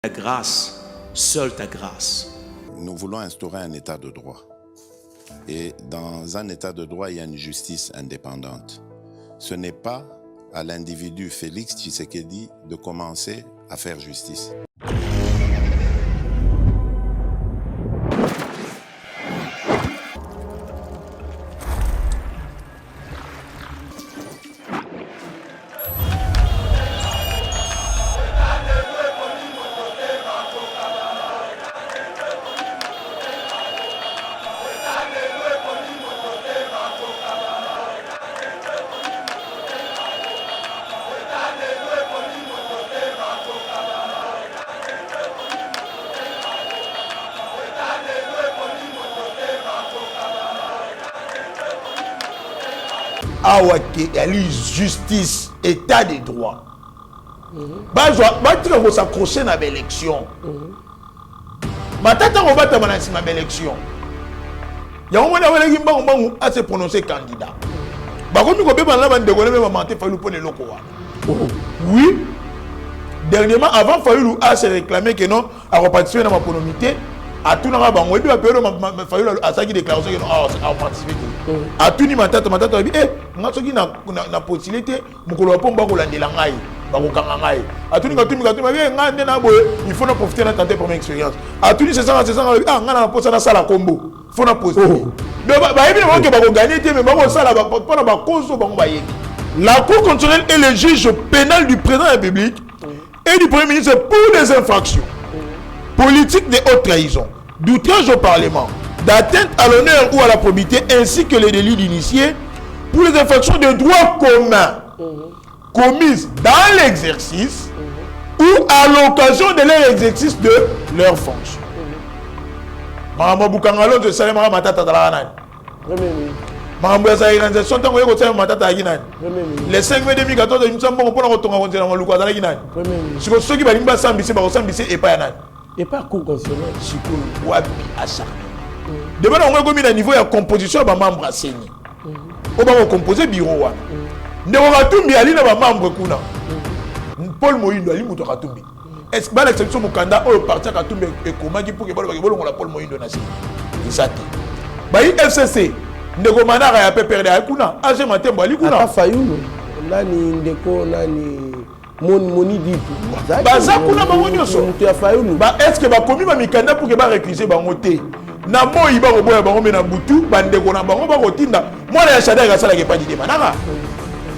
Ta grâce, seule ta grâce. Nous voulons instaurer un état de droit. Et dans un état de droit, il y a une justice indépendante. Ce n'est pas à l'individu Félix Tshisekedi de commencer à faire justice. Awake, il y a justice, état de droit. Tu vas s'accrocher dans l'élection. Matata on va te menacer dans l'élection. Il y a un moment où on se prononcer candidat. Oui. Dernièrement, avant Fayoulou a se réclamé que non, à repartir dans ma pronomité. À tout le monde, on dit que Fayoulou a sa déclaration que non, à participer. À tout le monde, matata dit, on a sorti na possibilité, mon collègue pomba ko landela ngai, ba ko kanga ngai. À tout le monde, il faut profiter de tenter première expérience. À tout le monde, c'est ça, ah, on a posé na sala combo, faut na poser. Mais bah évidemment que ba ko gagner, mais ba ko sala ba pas ba cause ba ko ba yebi. La Cour constitutionnelle est le juge pénal du président de la République et du Premier ministre pour des infractions politiques de haute trahison, d'outrage au Parlement, d'atteinte à l'honneur ou à la probité, ainsi que les délits d'initiés pour les infractions de droit commun commises dans l'exercice ou à l'occasion de leur exercice de leur fonction. Les 5 mai 2014, nous sommes bons pour retourner dans le cadre de la ceux qui vont s'ambisser et pas Yanan. Et pas Cour constitutionnelle. Wabi acharné. Demain, on va commis à niveau de composition de membres enseignés. On va composer bureau. Nous avons tout mis à l'île de membres. Paul Moïndo, il m'a tout mis. Est-ce que l'exception de mon candidat au parti a tout mis et comment il faut que Paul Moïndo n'a pas dit. FCC. Ndeko manara ya peperde ya kuna age matembo ali kuna Fayoulou nani ndeko nani moni ditu baza kuna bango nyoso mutu ya Fayoulou ba est-ce que ba komi ba mikanda pour que ba récuser bango te na moyi ba ko boya bango na butu ba ndeko na bango ba ko tinda mwana ya shada ga sala ke pa di manaka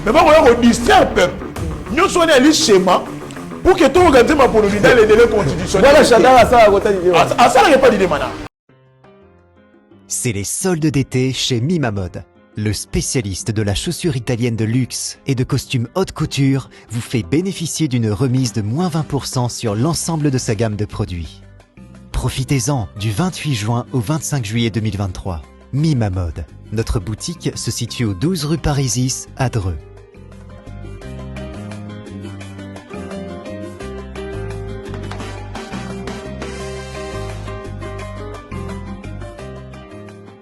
mais ba ko distraire peuple nyoso ne ali schéma pour que tout organiser ma politique dans les délais constitutionnels voilà shada ga sala ko ta di a sala ke pa di manaka. C'est les soldes d'été chez Mimamode. Le spécialiste de la chaussure italienne de luxe et de costumes haute couture vous fait bénéficier d'une remise de moins 20% sur l'ensemble de sa gamme de produits. Profitez-en du 28 juin au 25 juillet 2023. Mimamode. Notre boutique se situe au 12 rue Parisis à Dreux.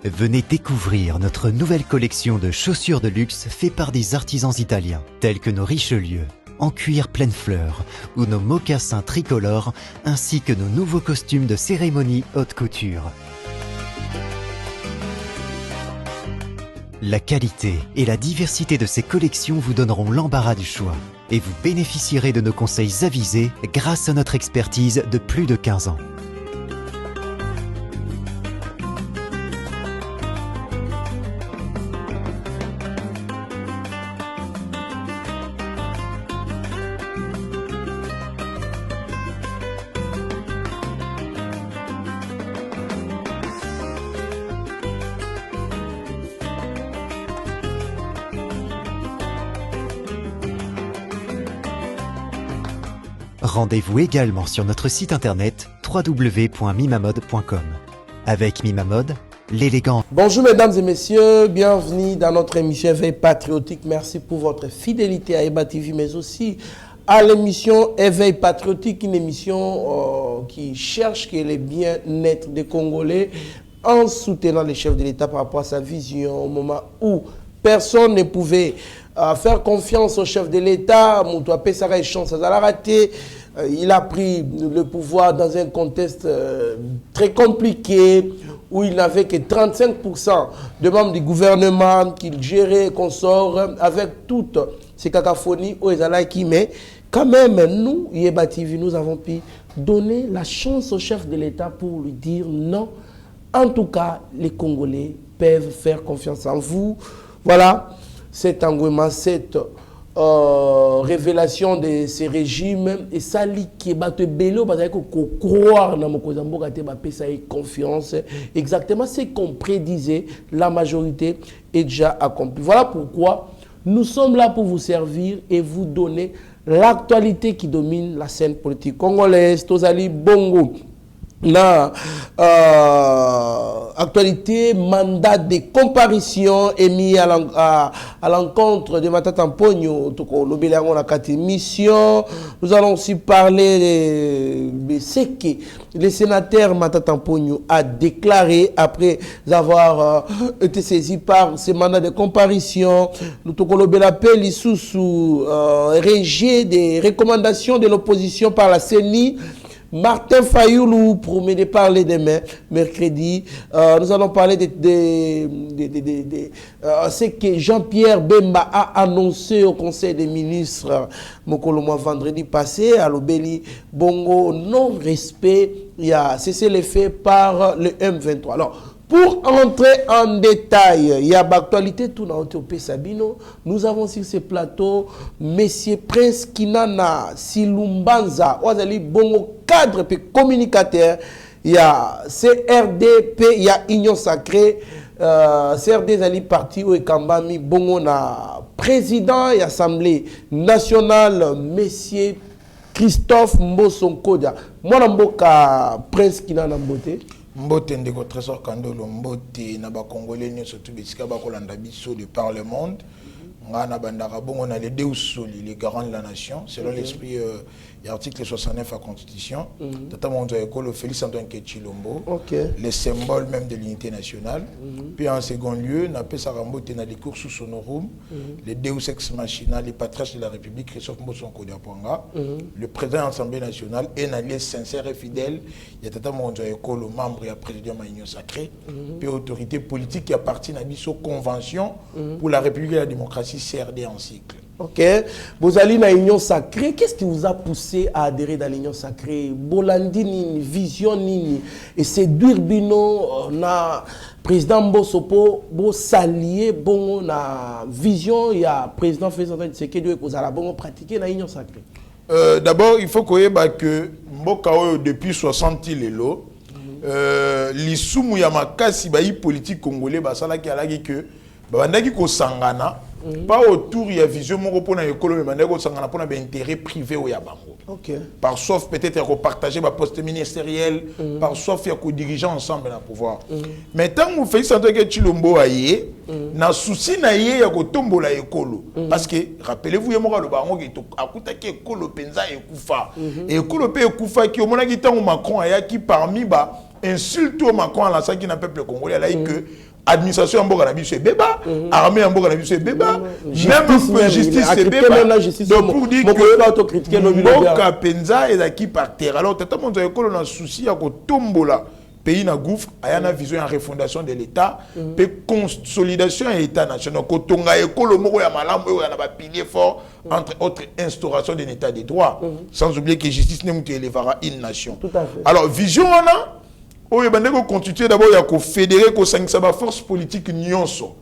Venez découvrir notre nouvelle collection de chaussures de luxe faite par des artisans italiens, tels que nos Richelieu, en cuir pleine fleur, ou nos mocassins tricolores, ainsi que nos nouveaux costumes de cérémonie haute couture. La qualité et la diversité de ces collections vous donneront l'embarras du choix, et vous bénéficierez de nos conseils avisés grâce à notre expertise de plus de 15 ans. Rendez-vous également sur notre site internet www.mimamode.com. Avec Mimamode, l'élégance. Bonjour mesdames et messieurs, bienvenue dans notre émission Éveil Patriotique. Merci pour votre fidélité à Eba TV, mais aussi à l'émission Éveil Patriotique, une émission qui cherche le bien-être des Congolais en soutenant les chefs de l'État par rapport à sa vision au moment où personne ne pouvait faire confiance au chef de l'État. Moutou Pesara et chance à la raté. il a pris le pouvoir dans un contexte très compliqué, où il n'avait que 35% de membres du gouvernement qu'il gérait, qu'on sort avec toutes ces cacophonies aux Ezalaki. Mais quand même, nous, Yeba TV, nous avons pu donner la chance au chef de l'État pour lui dire non. En tout cas, les Congolais peuvent faire confiance en vous. Voilà, cet engouement, cette révélation de ces régimes, et ça lit qui bat bello parce que croire dans mon ça confiance. Exactement ce qu'on prédisait, la majorité est déjà accomplie. Voilà pourquoi nous sommes là pour vous servir et vous donner l'actualité qui domine la scène politique congolaise. Tozali Bongo. La actualité, mandat de comparution émis à l'encontre de Matata Mpogno, mission. Nous allons aussi parler de ce que le sénateur Matata Mpogno a déclaré après avoir été saisi par ce mandat de comparution. Nous avons sous rejet des recommandations de l'opposition par la CENI. Martin Fayoulou promet de parler demain, mercredi. Nous allons parler de ce que Jean-Pierre Bemba a annoncé au Conseil des ministres Mokolomoa vendredi passé à l'Obéli Bongo. Non-respect, il y a cessé les faits par le M23. Alors, pour entrer en détail, il y a l'actualité tout dans l'Otopé Sabino. Nous avons sur ce plateau Monsieur Prince Kinana Silumbanza, Ouazali Bongo, cadre et communicateur. Il y a CRDP, il y a Union Sacrée. CRD Zali Parti ou Kambami Bongo na président et Assemblée nationale, Monsieur Christophe Mbosonkodia. Moi, je Prince Kinana Mbote. Mbote ndeko Trésor Kandolo mbote na ba Congolais surtout bisika ba kolanda biso de par le monde. Ngana bandaka bongo na les deux soli les garants de la nation selon l'esprit l'article 69 de la Constitution. Tata Monzo Ekolo Félix Antoine Ketchilombo. Les symboles même de l'unité nationale. Puis en second lieu, n'a pas sa rambote na les cours sous sonorum, les Deus ex machina, les patriarches de la République Christophe Mbosonko Diapanga, le président de l'Assemblée nationale et un allié sincère et fidèle, il y a Tata Monzo Ekolo membre et président de l'Union Sacrée, puis autorité politique qui appartient à l'ISO convention pour la République et la démocratie CRD en cycle. Ok. Vous allez dans l'Union Sacrée. Qu'est-ce qui vous a poussé à adhérer dans l'Union Sacrée? Bolandi nini, vision nini. Et c'est Durbino, na président Mbosopo, bo s'allier, bon, na vision, il y a président Félix Antoine Tshisekedi, vous allez bon pratiquer dans l'Union Sacrée. D'abord, il faut que Mbokao depuis 60 lelo, l'issoumu ya makasi bayi politique congolais basala ki alagi que bandaki ko sangana. Pas autour il y a vision mon repos dans l'école mais bandeko sangana pour un intérêt privé au yabango. Par sauf peut-être à partager ma poste ministériel, par sauf il y a diriger ensemble dans le pouvoir. Mais tant que vous faites ça que Chilombo aye, na souci na ye ya ko tombola ekolo parce que rappelez-vous yemoka le bango qui akuta ki ekolo penza ekufa. Ekolo pe ekufa ki omona ki tango Macron aya ki parmi ba insulte au Macron à la ça qui n'a peuple congolais là que administration en boka na biso beba, armée en boka na biso beba, même un justice c'est beba. Donc pour dire que boka penza et qui par terre. Alors tata monzo ekolo na souci ya ko tombola pays na gouffre, ayana vision en refondation de l'État, pe consolidation de l'État national. Ko tonga ekolo moko ya malambo ya na ba pilier fort entre autres instauration d'un État de droit. Sans oublier que justice ne mutu élevera une nation. Tout à fait. Alors vision on a oui, ben on constituer d'abord il y a fédérer ko ça ba force politique nyonso.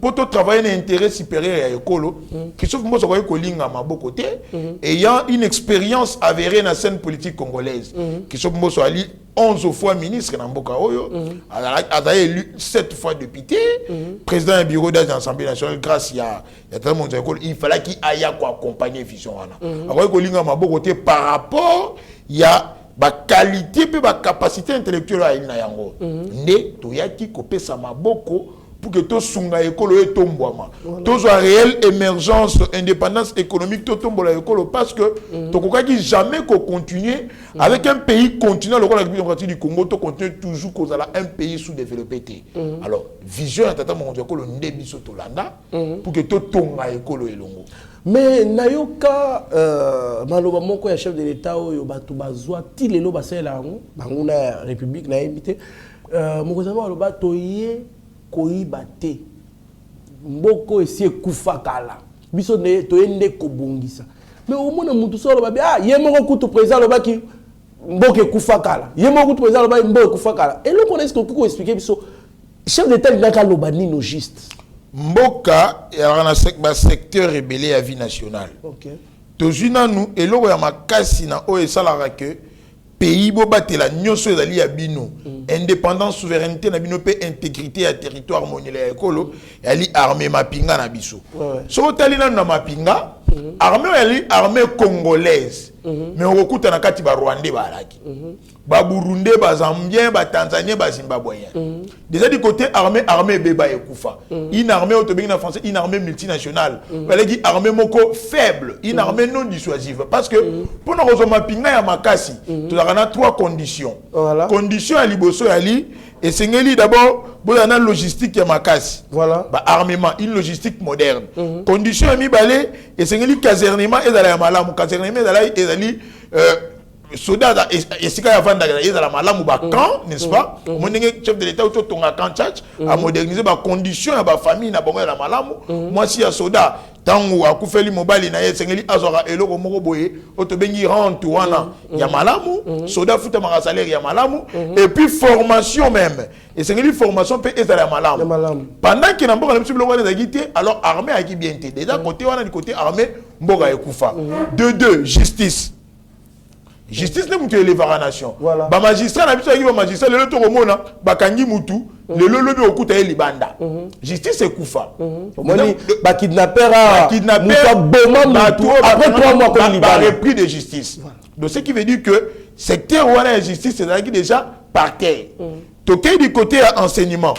Pour tout travailler un intérêt supérieur à écolo. Christophe Mboso ko linga maboko côté ayant une expérience avérée dans la scène politique congolaise. Christophe Mboso ali 11 fois ministre dans Mboka Oyo, a élu 7 fois député, président du bureau de l'Assemblée nationale grâce à tout le monde il fallait qu'il aille accompagner vision wana. Alors ko linga maboko côté par rapport il y a ba qualité pe ba capacité intellectuelle à ina yango. Ne to yaki kopesa maboko pour que tout sunga écolo et tombouama. Tout soit réelle émergence, indépendance économique, tout tombola écolo parce que tu ne jamais qu'on continue avec un pays continent, le République démocratique du Congo, tu continues toujours qu'on a un pays sous-développé. Alors, vision à tata mon écolo ndebi sotolanda pour que tout tonga écolo et longo. Mais nayoka maloba moko ya chef de l'État oyo bato bazwa ti lelo basela ngo banguna république na invité mokozama maloba toye koyiba te mboko esi kufa kala biso ne toyende kobongisa mais au moins mutu solo ba ah ye moko kutu président loba ki mboke kufa kala ye moko kutu président loba mboke kufa kala et le connaît ce qu'on peut expliquer biso chef d'État ndaka loba nino juste mboka ya na secteur rebelle à vie nationale. OK. Tozuna nous et lo ya makasi na o esalaka que pays bo batela nyoso ezali ya bino indépendance souveraineté na bino pe intégrité ya territoire monele ya ekolo yali armée mapinga na biso. So tali na mapinga armée yali armée congolaise mais okuta na kati ba rwandais ba alaki. Ba burundais ba zambien ba tanzanien ba zimbabwéen. Déjà du côté armée beba ekufa. Une armée autobéni na français une armée multinationale. Balaki armée moko faible, une armée non dissuasive parce que pour nous rozoma pinga ya makasi, tu as trois conditions. Voilà. Condition à liboso yali et sengeli d'abord boyana logistique ya makasi. Voilà. Ba armement, une logistique moderne. Condition à mibale et sengeli casernement et la malamu casernement ezali soda et sika ya vanda ezala malamu ba camp, n'est-ce pas? Mon chef de l'État auto tonga camp tchatch a moderniser ba condition ya ba famille na bango ya malamu. Moi si ya soda tangu akufeli mobali na yesengeli azora eloko moko boye otobengi rente wana ya malamu soda futa maka salaire ya malamu et puis formation même et sengeli formation pe ezala ya malamu pendant que na mboka na biso biloko wana ezagite alors armée aki bien té déjà côté wana du côté armée mboka ekufa deux justice ne mutu élevera nation ba magistrat na biso ba magistrat lelo to komona bakangi mutu lelo lobi okuta ye libanda justice ekufa moni ba kidnapper après 3 mois comme libanda repris de justice donc ce qui veut dire que secteur wana justice c'est déjà par terre toqué du côté enseignement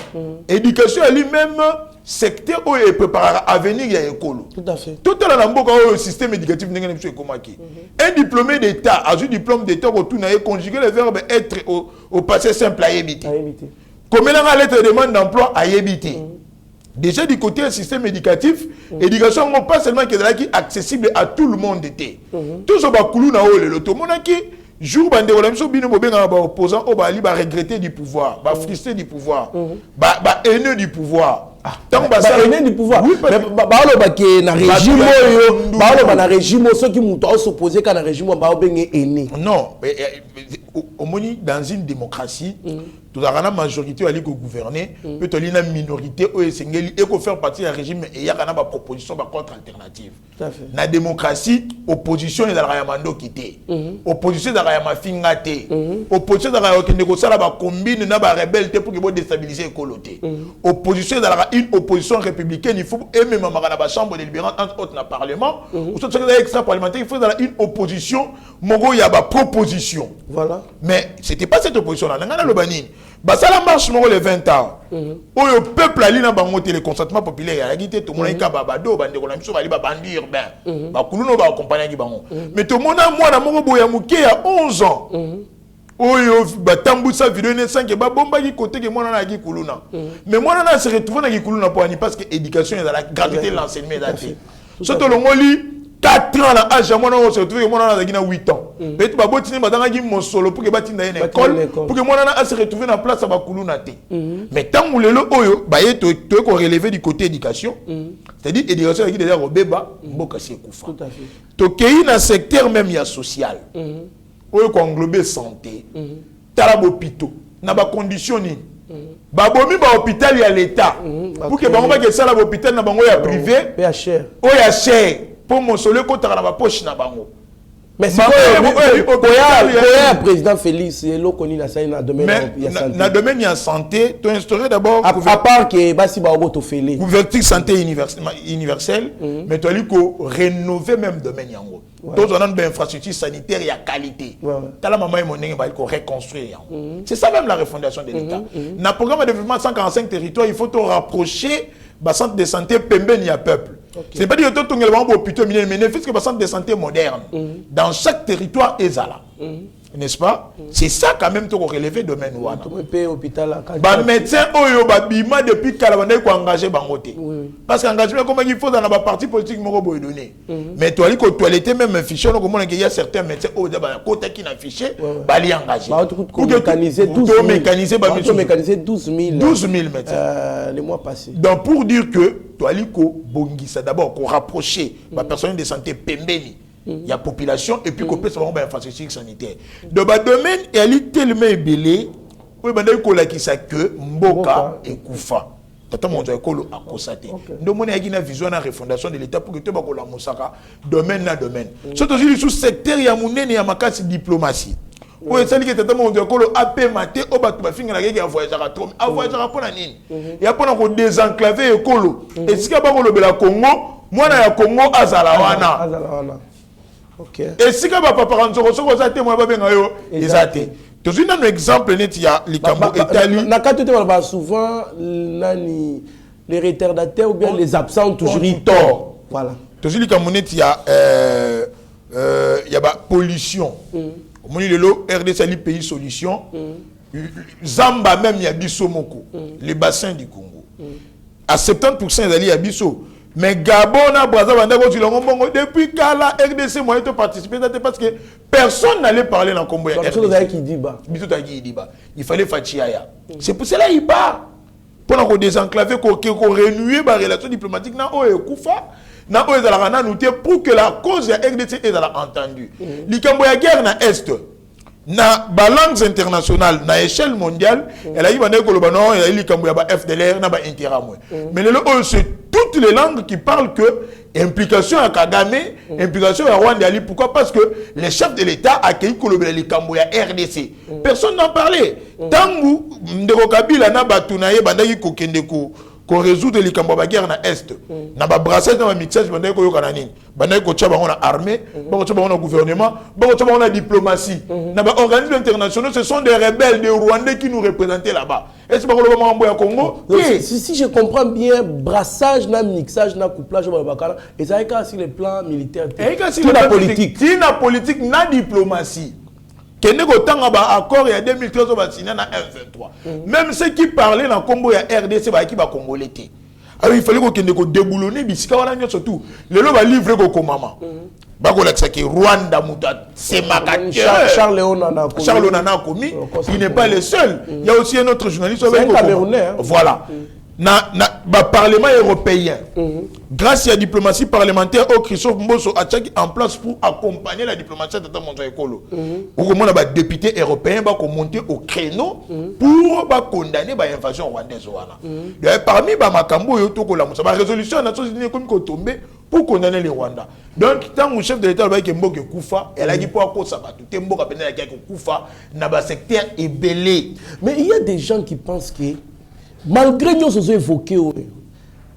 éducation lui-même secteur où est préparé à venir il y a école. Tout à fait. Tout à l'heure le système éducatif n'est pas commaqué. Un diplômé d'État, un diplôme d'État retourne à conjuguer le verbe être au passé simple à éviter. Comme il y a lettre de demande d'emploi à éviter. Déjà du côté du système éducatif, l'éducation n'est pas seulement accessible à tout le monde. Tout ce qui est le tout le monde qui jour bande wala miso bino bobenga ba opposant o ba li ba regretter du pouvoir, ba frustrer du pouvoir, ba haineux du pouvoir. Tant ba haineux du pouvoir. Mais ba lo ba ke na régime yo, ba lo ba na régime ceux qui muto s'opposer ka na régime ba obenge haineux. Non, au moni dans une démocratie, tout la majorité ali ko gouverner, peut être une minorité o esengeli et ko faire partie du régime et ya kana ba proposition ba contre alternative. Na démocratie, opposition est dans la mando quitté. Opposition dans la mafinga té. Opposition dans la négocier la ba combine na ba rebelle pour que bo déstabiliser écoloté. Opposition dans la une opposition républicaine, il faut aimer ma na ba chambre délibérante entre autres na parlement. Ou soit dans extra parlementaire, il faut dans une opposition mogo ya ba proposition. Voilà. Mais c'était pas cette opposition là. Ngana lobani. Bah ça la marche mogo le 20 ans. Le peuple ali na bango le consentement populaire ya gité tout monde ka babado bande ko na biso bali ba bandi urbain. Ba kuluno ba accompagner bango. Mais tout monde moi na mogo boya muke ya 11 ans. Oyo batambusa vidéo ne sanke ba bomba ki côté que mwana na ki kuluna. Mais mwana na se retrouver na ki kuluna parce que éducation est dans la gratuité de l'enseignement d'athée. Surtout le ngoli 4 ans à âge moi on se retrouve que mwana na 8 ans. Mais tu ba botine badanga ki mon solo pour que batinda une école pour que mwana na se retrouver na place ba kuluna té. Mais tant lelo oyo ba yeto to ko relever du côté éducation. C'est-à-dire éducation qui déjà robeba mboka se kufa. Tout à fait. To kei na secteur même ya social. Oyo ko englober santé tala hôpital na ba condition ni ba bomi ba hôpital ya l'état pour que bango ba ke sala hôpital na bango ya privé ya cher o ya cher pour mon solo ko tala na ba poche na bango Mais c'est quoi le président Félix le connu dans le domaine de la santé? Dans le domaine de la santé, tu as instauré d'abord à part que basi ba auto félé couverture santé universelle, mais tu as dit qu'on rénover même domaine yango. Tous on a une infrastructure sanitaire et à qualité. T'as la maman et mon nègre qu'on reconstruire. C'est ça même la refondation de l'État. Dans le programme de développement 145 territoires, il faut te rapprocher le centre de santé pembe ni à peuple. Okay. C'est pas dire que tout le monde hôpital mais il faut que le centre de santé moderne dans chaque territoire est là. N'est-ce pas? C'est ça quand même qu'on relever domaine wana. Ba médecin oyo ba bima depuis kalabanda ko engager bangote. Parce qu'engagement comme il faut dans la partie politique moko boy donner. Mais toi li ko toiletter même fichier on comment il y a certains médecins au ba côté qui n'affiché ba li engager. Pour mécaniser 12 000 médecins. Les mois passés. Donc pour dire que toi li ko bongisa d'abord ko rapprocher ba personnel de santé pembeni. Il y a population et puis qu'on peut savoir une infrastructure sanitaire. Dans le domaine, il est tellement ébélé, il y a que Mboka et Koufa. Tata mon Dieu, à constater. Nous avons une vision de la refondation de l'État pour que tout le monde domaine na domaine. Surtout sous secteur, il y a une diplomatie. Oui, c'est que tata mon Dieu, AP maté, au bas de finir la guerre, à voyager à trop. À voyager à Ponanine. Il y a pas encore désenclavé et colo. Et si il y a pas le Congo, moi, il y a Congo à Zalawana. Okay. Et si quand papa rentre au second ça témoin pas bien yo exact. Tu as un exemple net il y a les Cambo Italie. Na quand tu te souvent nani les retardataires ou bien les absents toujours tort. Voilà. Tu as les Cambo net il y a pollution. Au moins le RDC li pays solution. Zamba même il y a biso moko. Les bassins du Congo. À 70% il y a biso. Mais Gabon a depuis Kala RDC moi de participer parce que personne n'allait parler dans le Congo. Il fallait Fachiaya. C'est pour cela qu'il bat. Pour désenclaver, qu'on renouer la relation diplomatique pour que la cause de RDC est entendue. L'Ikambo ya guerre na Est. Na balance internationale na échelle mondiale elle a eu bané kolobano elle a eu likambo ya ba FDLR na ba Interamwe mais c'est toutes les langues qui parlent que implication à Kagame implication à Rwanda ali pourquoi parce que les chefs de l'État accueilli kolobela likambo ya RDC personne n'en parlait tangu ndeko Kabila na batunaye bandaki kokende ko résoudre les camps de guerre na Est. Na ba brassage na ba mixage bandai ko yoka na nini. Bandai ko tcha bango na armée, bango tcha bango na gouvernement, bango tcha bango na diplomatie. Na ba organismes internationaux, ce sont des rebelles des Rwandais qui nous représentaient là-bas. Est-ce que bango lo mambo ya Congo? Oui. Si je comprends bien, brassage na mixage na couplage ba bakala, et ça est sur le plan militaire. Et sur la politique. Si na politique na diplomatie. Kende ko tanga ba accord il y a 2013 ba signé na M23. Même ceux qui parlaient dans Congo ya RDC ba qui ba congolais. Alors il fallait ko kende ko déboulonner bisika wana nyo surtout. Lelo ba livrer ko komama. Ba ko laksa ki Rwanda muta c'est magateur. Charles Léon Nana commis. Il n'est pas le seul. Il y a aussi un autre journaliste c'est un Camerounais. Voilà. Na Parlement européen, grâce à la diplomatie parlementaire, Christophe Mbosso a mis en place pour accompagner la diplomatie de Tata Ekolo. Où les députés européens vont monter au créneau pour condamner l'invasion rwandaise. Parmi les Makambo, la résolution des Nations Unies est tombée pour condamner les Rwandais. Donc, tant que le chef de l'État a dit que Koufa, elle a dit pour quoi ça va tout le monde a dit que Koufa, le secteur est belé. Mais il y a des gens qui pensent que malgré nous sommes évoqués,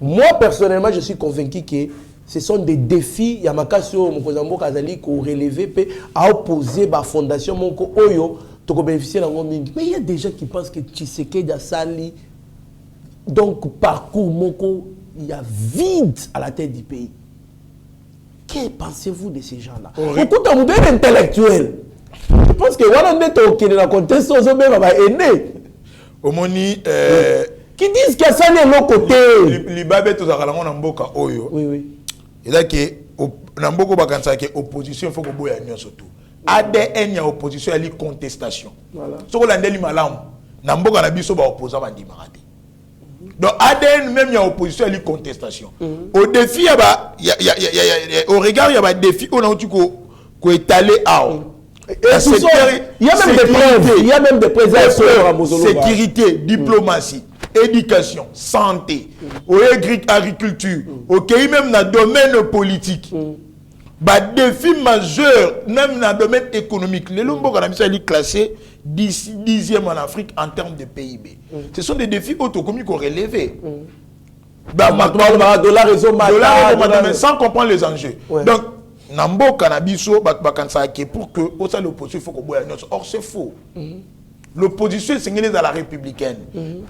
moi personnellement je suis convaincu que ce sont des défis Yamakasio Mokozambo Kazali qu'on relevé à opposer la fondation Moko Oyo to bénéficier dans mingi. Mais il y a des gens qui pensent que Tshisekedi a sali donc parcours Moko il y a vide à la tête du pays. Que pensez-vous de ces gens-là? Beaucoup de monde intellectuel. Je pense que voilà on est au Kenya dans contexte on va aider. Omoni qui disent qu'il y a ça de l'autre côté. Les babes tous à la mboka oyo. Oui. Et là que na mboko bakansa que opposition faut que boya nyo surtout. ADN ya opposition ali contestation. Voilà. Soko landeli malamu na mboka na biso ba opposant bandi marate. Donc ADN même ya opposition ali contestation. Au défi au regard ya ba défi on a ko étaler à il y a même des preuves. Il y a même des preuves. Sécurité, diplomatie, éducation, santé, agriculture, ok, même dans le domaine politique. défi majeur, même dans le domaine économique. Les Lombo est classé 10e en Afrique en termes de PIB. Ce sont des défis autocomiques qu'on relevés. Dollar réseau mais sans comprendre les enjeux. Ouais. Donc, Nambo Canabiso, pour que l'opposition, il faut qu'on boive. Or, c'est faux. L'opposition est sénégalais à la républicaine.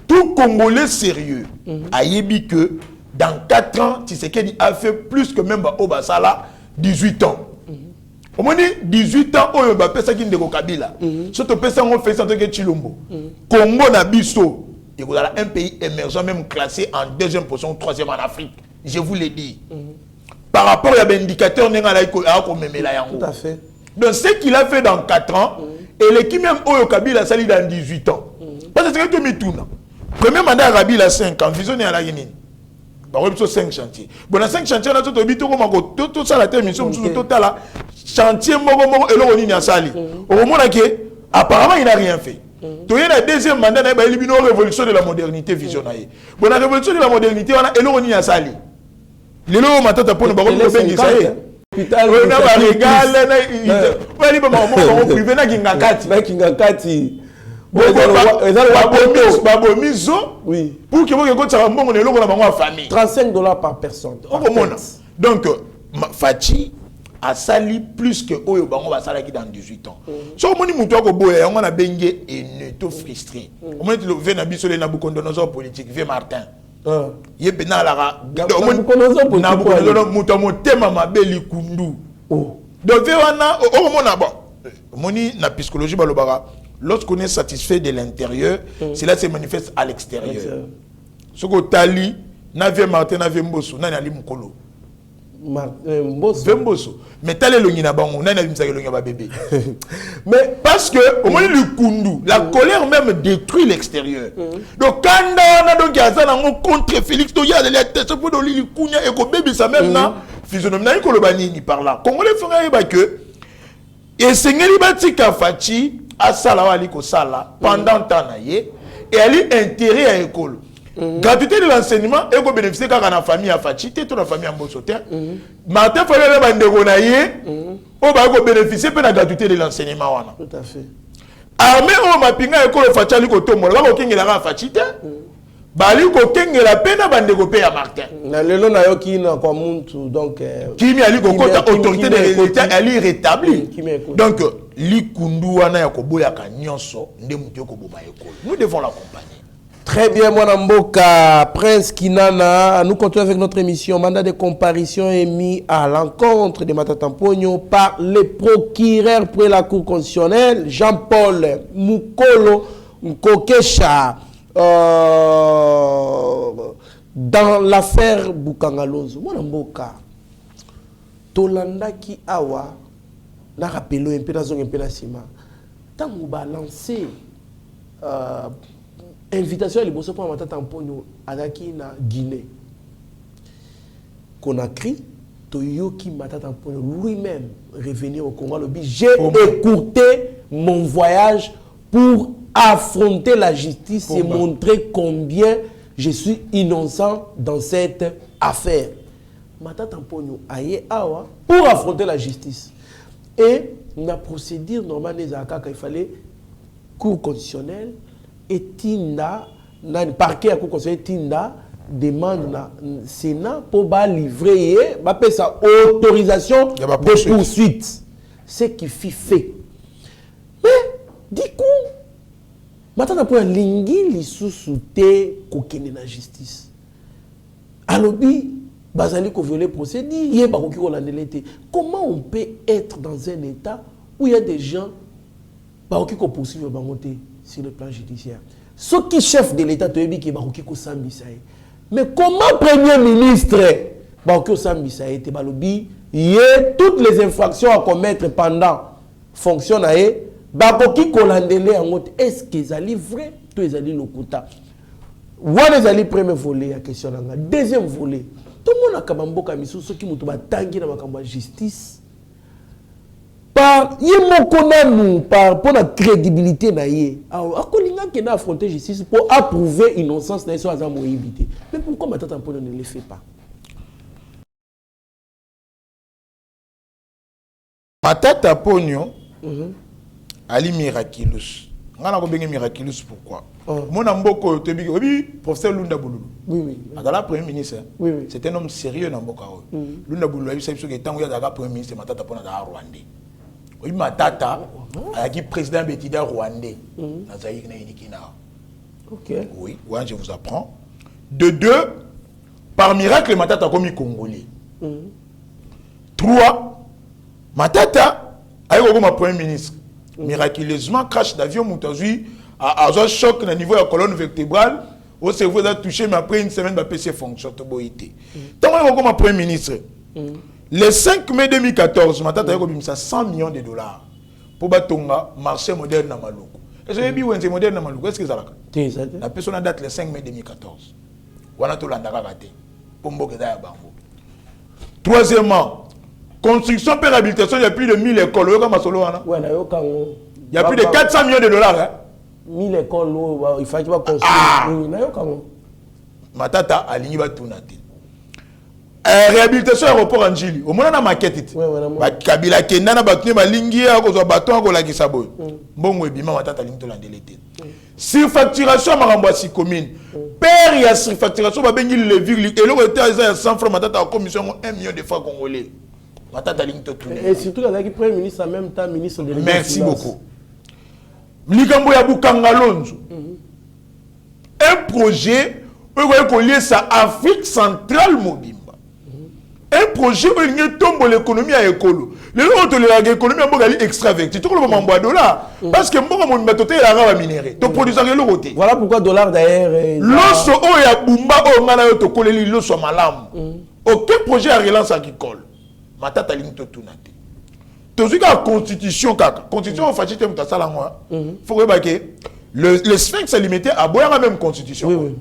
Tout Congolais sérieux a dit que dans 4 ans, Tshisekedi a fait plus que même Obasala 18 ans. Au moins 18 ans, on a fait ça qui est Kabila. Surtout que on fait ça que Chilombo. Congo Nabiso, il y a un pays émergent, même classé en 2e position, 3e en Afrique. Je vous l'ai dit. Par rapport à l'indicateur, tout à fait. Donc, ce qu'il a fait dans 4 ans, et l'équipe même Oyo Kabila sali dans 18 ans. Parce que c'est que tu tournes. Premier mandat à Kabila 5 ans, visionné à la Guinée. Bah, 5 chantiers. Bon, dans 5 chantiers, on a tout ça, la termination, tout ça, chantier, et l'on y a sali. Au moment où, apparemment, il n'a rien fait. Tu as le deuxième mandat, il y a une révolution de la modernité visionnaire. Bon, la révolution de la modernité, et l'on y a sali. Les lots, on m'a dit, pour nous, on va faire ça. Hôpital pour que vous famille. $35 par personne. Donc, Fachi a sali plus que Oyo Bango va sali dans 18 ans. Si on a bengue et ne frustré. On a dit le Vénabiso de Nabucodonosor politique, V. Martin. Il y a la psychologie, lorsqu'on est satisfait de l'intérieur, cela se manifeste à l'extérieur. Ce que Tali, Navie Martin, Navie Mbosso, Nani Mukolo. Mais tel est le Ninabango, Nani bébé. Mais parce que, au moins le Kundu, la colère même détruit l'extérieur. Donc, quand on a contre Félix Toya, il y a des tests pour le Kunya et que bébé ça même, physionomie, il par là. Congolais fera que, et c'est Ngelibati Kafachi, à Salawali Kosala, pendant Tanaye, et elle est intérêt à l'école. Gratuité de l'enseignement, et qu'on bénéficie quand on a famille à Fachi, toute la famille en Bossoté. Martin Fayol est bandégonaillé, on va bénéficier de la gratuité de l'enseignement. Tout à fait. Armée, on m'a pingé à l'école Fachi, on va au la Fachi, Bali ko kengela pena bandeko pe ya Martin. Na lelo na yo ki na kwa muntu donc kimi ali ko kota autorité de l'État ali rétabli. Donc li kundu wana ya ko boya ka nyonso nde mutu ko boma école. Nous devons l'accompagner. Très bien, Mwanamboka, Prince Kinana. Nous continuons avec notre émission. Mandat de comparution émis à l'encontre de Matatampogno par le procureur pour la Cour constitutionnelle, Jean-Paul Mukolo Nkokesha. Dans l'affaire Bukangalozo, Mwanamboka, Tolanda ki awa, na rappelé un peu dans un peu la cima. Tant qu'on va lancer invitation à l'Iboso pour Matata Tamponyo à la Guinée. Conakry, Toyoki Matata Tamponyo lui-même revenir au Congo. J'ai écourté mon voyage pour affronter la justice et montrer combien je suis innocent dans cette affaire. Matata Tamponyo aye awa pour affronter la justice. Et la procédure normale des AKA, il fallait cour constitutionnelle. Et Tinda, le parquet à Cour constitutionnelle, Tinda demande au Sénat pour livrer sa autorisation de poursuite. Ce qui fit fait. Mais, du coup, maintenant, pour lingi li sous-souté kokene la justice. Alors, bazali ko violer procès, dit comment on peut être dans un état où il y a des gens qui poursuivent sur le plan judiciaire. Ce qui est chef de l'État, mais comment Premier ministre toutes les infractions à commettre pendant fonction est-ce qu'ils sont vrai ou ils sont lokuta? Voilà les premiers volets la question. Deuxième volet, tout le monde a kamamboka miso ceux qui mutu batangi na makambo justice. Par pour la crédibilité na ye akolinga ke na affronter justice pour approuver innocence na so azamoyi éviter. Mais pourquoi Matata Tamponyo ne le fait pas? Matata Pognon, Ali Miraculous. On a bien Miraculous pourquoi? Mon amboko tebi oui professeur Lunda Boulou. Oui. Adala premier ministre. Oui. C'est un homme sérieux dans Mboka. Lunda Boulou a eu ça que tant qu'il y a premier ministre Matata Pona da Rwandais. Oui Matata a qui président Betida Rwandais. Dans Zaïre na Inikina. OK. Oui, ouais, je vous apprends. De deux, par miracle Matata a commis Congolais. 3, Matata a eu comme premier ministre. Miraculeusement, crash d'avion, Moutazui a un choc au niveau de la colonne vertébrale. Au cerveau a touché, mais après une semaine, il PC fonction. Tant que comme premier ministre, le 5 mai 2014, Matata a eu 100 millions de dollars pour batonga marché moderne na Maluku. Est-ce que vous avez moderne na Maluku? Est-ce que ça l'a? La personne a date le 5 mai 2014. Voilà tout l'andaka raté. Pour Mboka da Bango. Troisièmement, construction et réhabilitation, il y a plus de 1000 écoles. Il y a plus de 400 millions de dollars. Hein? 1000 écoles, il faut construire. Matata a ligné tout naté. Réhabilitation aéroport en Gili. Au moins, on a maquette. Kabila Kendana Bakne Malingi, à cause de bâton, à la Kisaboy. Bon, oui, bien, Matata a ligné tout l'andélété. Surfacturation, Marambouassi commune. Père, il y a surfacturation, il y a le virgule. Et l'autre était à 100 francs, Matata a commission 1 million de francs congolais. Et surtout, il y a le Premier ministre en même temps, ministre de l'Économie. Merci beaucoup. Likambo ya Bukangalonzo. Un projet, on va lier ça à Afrique centrale Mobimba. Un projet où il y a tombe l'économie à écolo. Les autres, l'économie est extravertie. Tout le monde en boit dollar. Parce que moi, mon méthode est à minéré. Donc, produisant le côté. Voilà pourquoi dollar d'ailleurs. L'osso, oh, il y a Bumba, oh, on a eu to coller l'osso malam. Aucun projet à relance agricole. Matata ligne to tout naté. Tout ce qui a constitution, constitution en fait, faut que le sphinx est limité à boire la même constitution.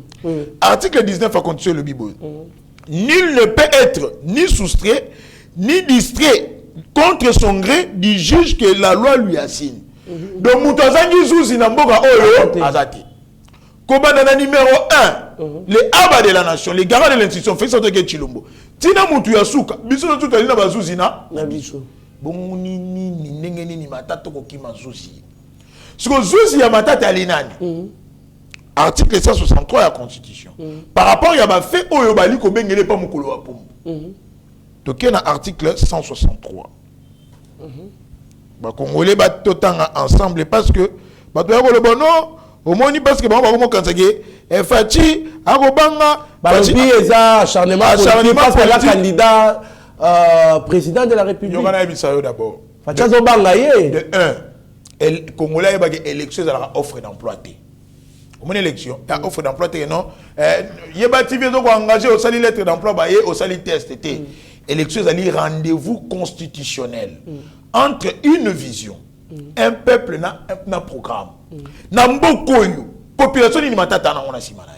Article 19 a constitution le Bible. Nul ne peut être ni soustrait ni distrait contre son gré du juge que la loi lui assigne. Donc Moutazangi Zouzi Namboga Oyo Azati. Kobana numéro 1, les abats de la nation, les garants de l'institution, fait sortir que Chilombo. Tina Moutou Yasuka, biso tout alina bazuzina na biso. Bon ni matata ko kima zuzi. Ce que zuzi ya matata alinani. Article 163 de la Constitution. Par rapport à ma fait oyo bali ko bengele pa mukolo wa pombo. Donc il y a article 163. Ba Congolais ba totanga ensemble parce que ba to yako le bono au moins parce que ba ko kansage e fati akobanga Balobi eza acharnement politique parce que la candidat président de la République. Il y a un d'abord. Fachazo Bangaye. De 1, les Congolais ont une élection dans l'offre d'emploi. Une élection, il y a offre d'emploi, non? Il y a des gens qui sont engagés au sali lettre d'emploi, au sali test. Élection, c'est un rendez-vous constitutionnel entre une vision, un peuple, un programme. Nambokoyo, population ni matata na ona simana.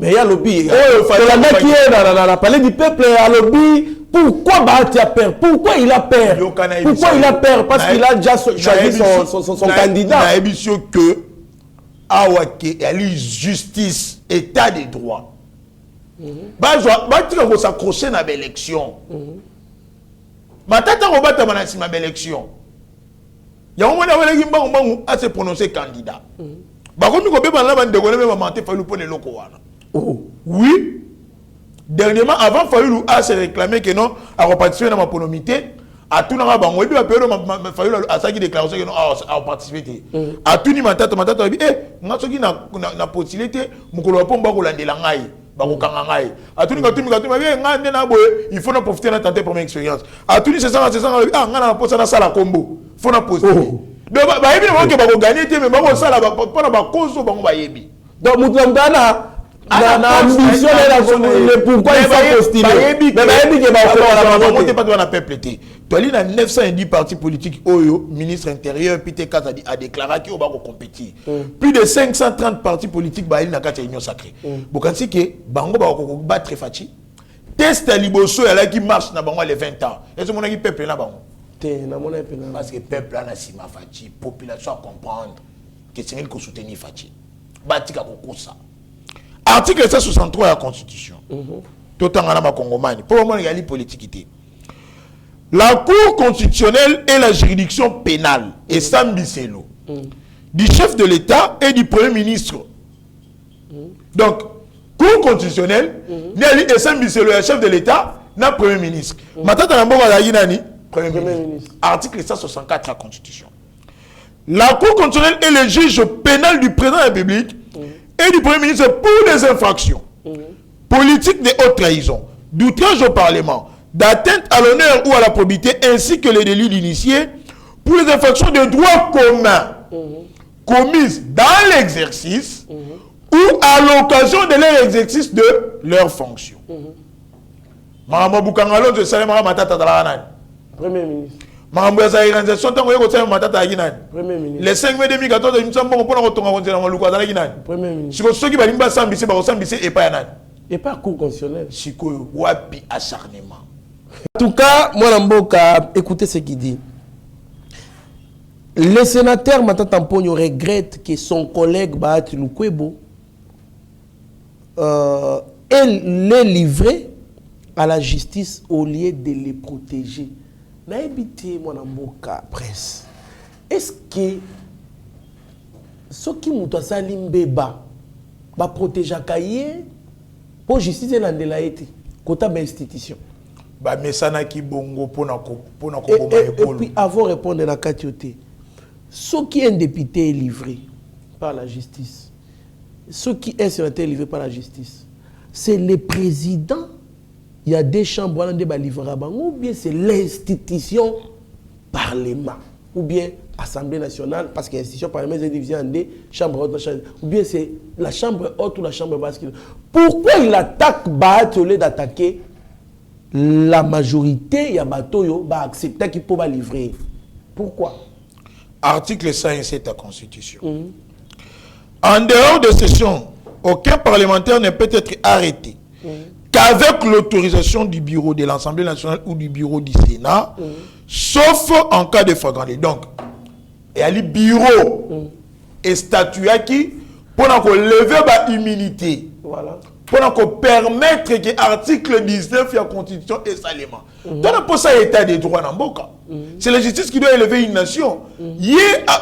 Mais il y a lobby. La mec qui est dans la palais du peuple, il y a lobby. Pourquoi Bahati a peur? Pourquoi il a peur? Pourquoi il a peur? Parce qu'il a déjà choisi son candidat. Il y a que Awake, justice, état de droit. Tu vas s'accrocher dans l'élection. Matata va battre dans l'élection. Il y a un moment où il se prononcer candidat. Oui. Dernièrement, avant Fayoulou a se réclamé que non, à reparticiper dans ma ponomité, à tout le monde, il y a période Fayoulou a sa déclaration que non, à participer. À tout le monde, matata, eh, na possibilité, mukolo pomba ko landela ngai, ba ko kanga ngai. À tout le monde, il faut na profiter de tenter première expérience. À tout le monde, c'est ça, ah, ngana posa na sala combo, faut na poster. Donc, ba yebi na ko ba ko gagner te mais ba ko sala ba pona ba kozo ba ko ba yebi. Donc Moutlamdana la ambition est pourquoi il faut postuler. Mais monter pas devant la peuple. Tu as dit 910 partis politiques, Oyo, ministre intérieur, Pite Kaz a déclaré qu'il va compétir. Plus de 530 partis politiques, il y a une union sacrée. Vous savez que Bango va battre Fati. Test à Liboso, il y a qui marche dans les 20 ans. Est-ce que mon peuple là Bango? Parce que le peuple là, c'est ma Fati. La population à comprendre que c'est elle qui soutient Fati. Batika Kokosa. Article 163 de la Constitution. Tout en allant à Congomani. Pour le moment, il y a une politique. La Cour constitutionnelle est la juridiction pénale et Sambiselo du chef de l'État et du Premier ministre. Donc, Cour constitutionnelle, et Sambiselo est chef de l'État, n'a Premier ministre. Matata Premier ministre. Article 164 de la Constitution. La Cour constitutionnelle est le juge pénal du président de la République et du Premier ministre pour les infractions politiques de haute trahison, d'outrage au Parlement, d'atteinte à l'honneur ou à la probité, ainsi que les délits d'initiés pour les infractions de droit commun commises dans l'exercice ou à l'occasion de leur exercice de leurs fonctions. Premier ministre. Premier ministre. Le 5 mai 2014, nous sommes bons pour le Premier ministre. Et pas Cour constitutionnelle. Wapi acharnement. En tout cas, moi, Mboka, écoutez ce qu'il dit. Le sénateur Matata Mponyo regrette que son collègue Bahati Lukwebo l'ait livré à la justice au lieu de les protéger. Naïbité, mon Mboka, presse. Est-ce que ce qui m'a dit va protéger Kaye pour justice et l'andelaïté, côté institution? Mais ça n'a qui bongo pour et puis avant de répondre à la catioté, ce qui est un député est livré par la justice, ce qui est sénateur est livré par la justice, c'est le président. Il y a des chambres ou bien c'est l'institution Parlement ou bien Assemblée nationale, parce que l'institution Parlement est divisée en deux chambres hautes, ou bien c'est la chambre haute ou la chambre basse. Pourquoi il attaque Bahati au lieu d'attaquer la majorité? Il y a Batoyo va accepter qu'il peut livrer. Pourquoi? Article 107 de la Constitution. En dehors de session, aucun parlementaire ne peut être arrêté qu'avec l'autorisation du bureau de l'Assemblée nationale ou du bureau du Sénat, sauf en cas de flagrant délit. Donc, il y a le bureau et statut qui pour lever l'immunité. Voilà. Pour permettre que l'article 19 de la Constitution est salement. Donc, pour ça, l'état des droits dans le cas. C'est la justice qui doit élever une nation.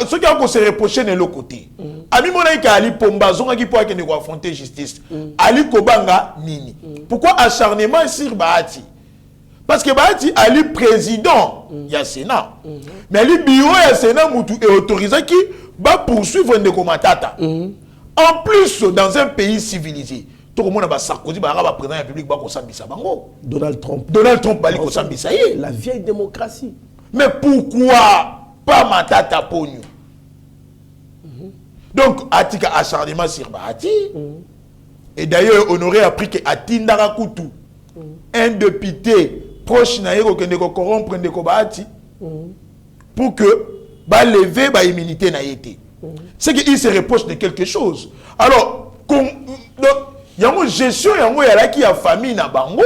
Ceux qui ont se reproché de l'autre côté. Ami Monaïka Ali Pomba, Zonga qui peut affronter justice. Ali Kobanga Nini. Pourquoi acharnement sur Bahati? Parce que Bahati Ali président, il y a Sénat. Mais le bureau et le Sénat est autorisé qui va poursuivre des commentateurs. En plus, dans un pays civilisé, tout le monde a Sarkozy, président de la République, Donald Trump. Donald Trump, la vieille démocratie. Mais pourquoi pas Matata Pogno? Donc, Atika acharnement sur Bahati. Et d'ailleurs, on aurait appris que Atindara Koutou, un député proche naïro qui ne corrompre de Bahati, pour que lever l'immunité naïté. C'est qu'il se reproche de quelque chose. Alors, il y a une gestion, il y a famille na bango,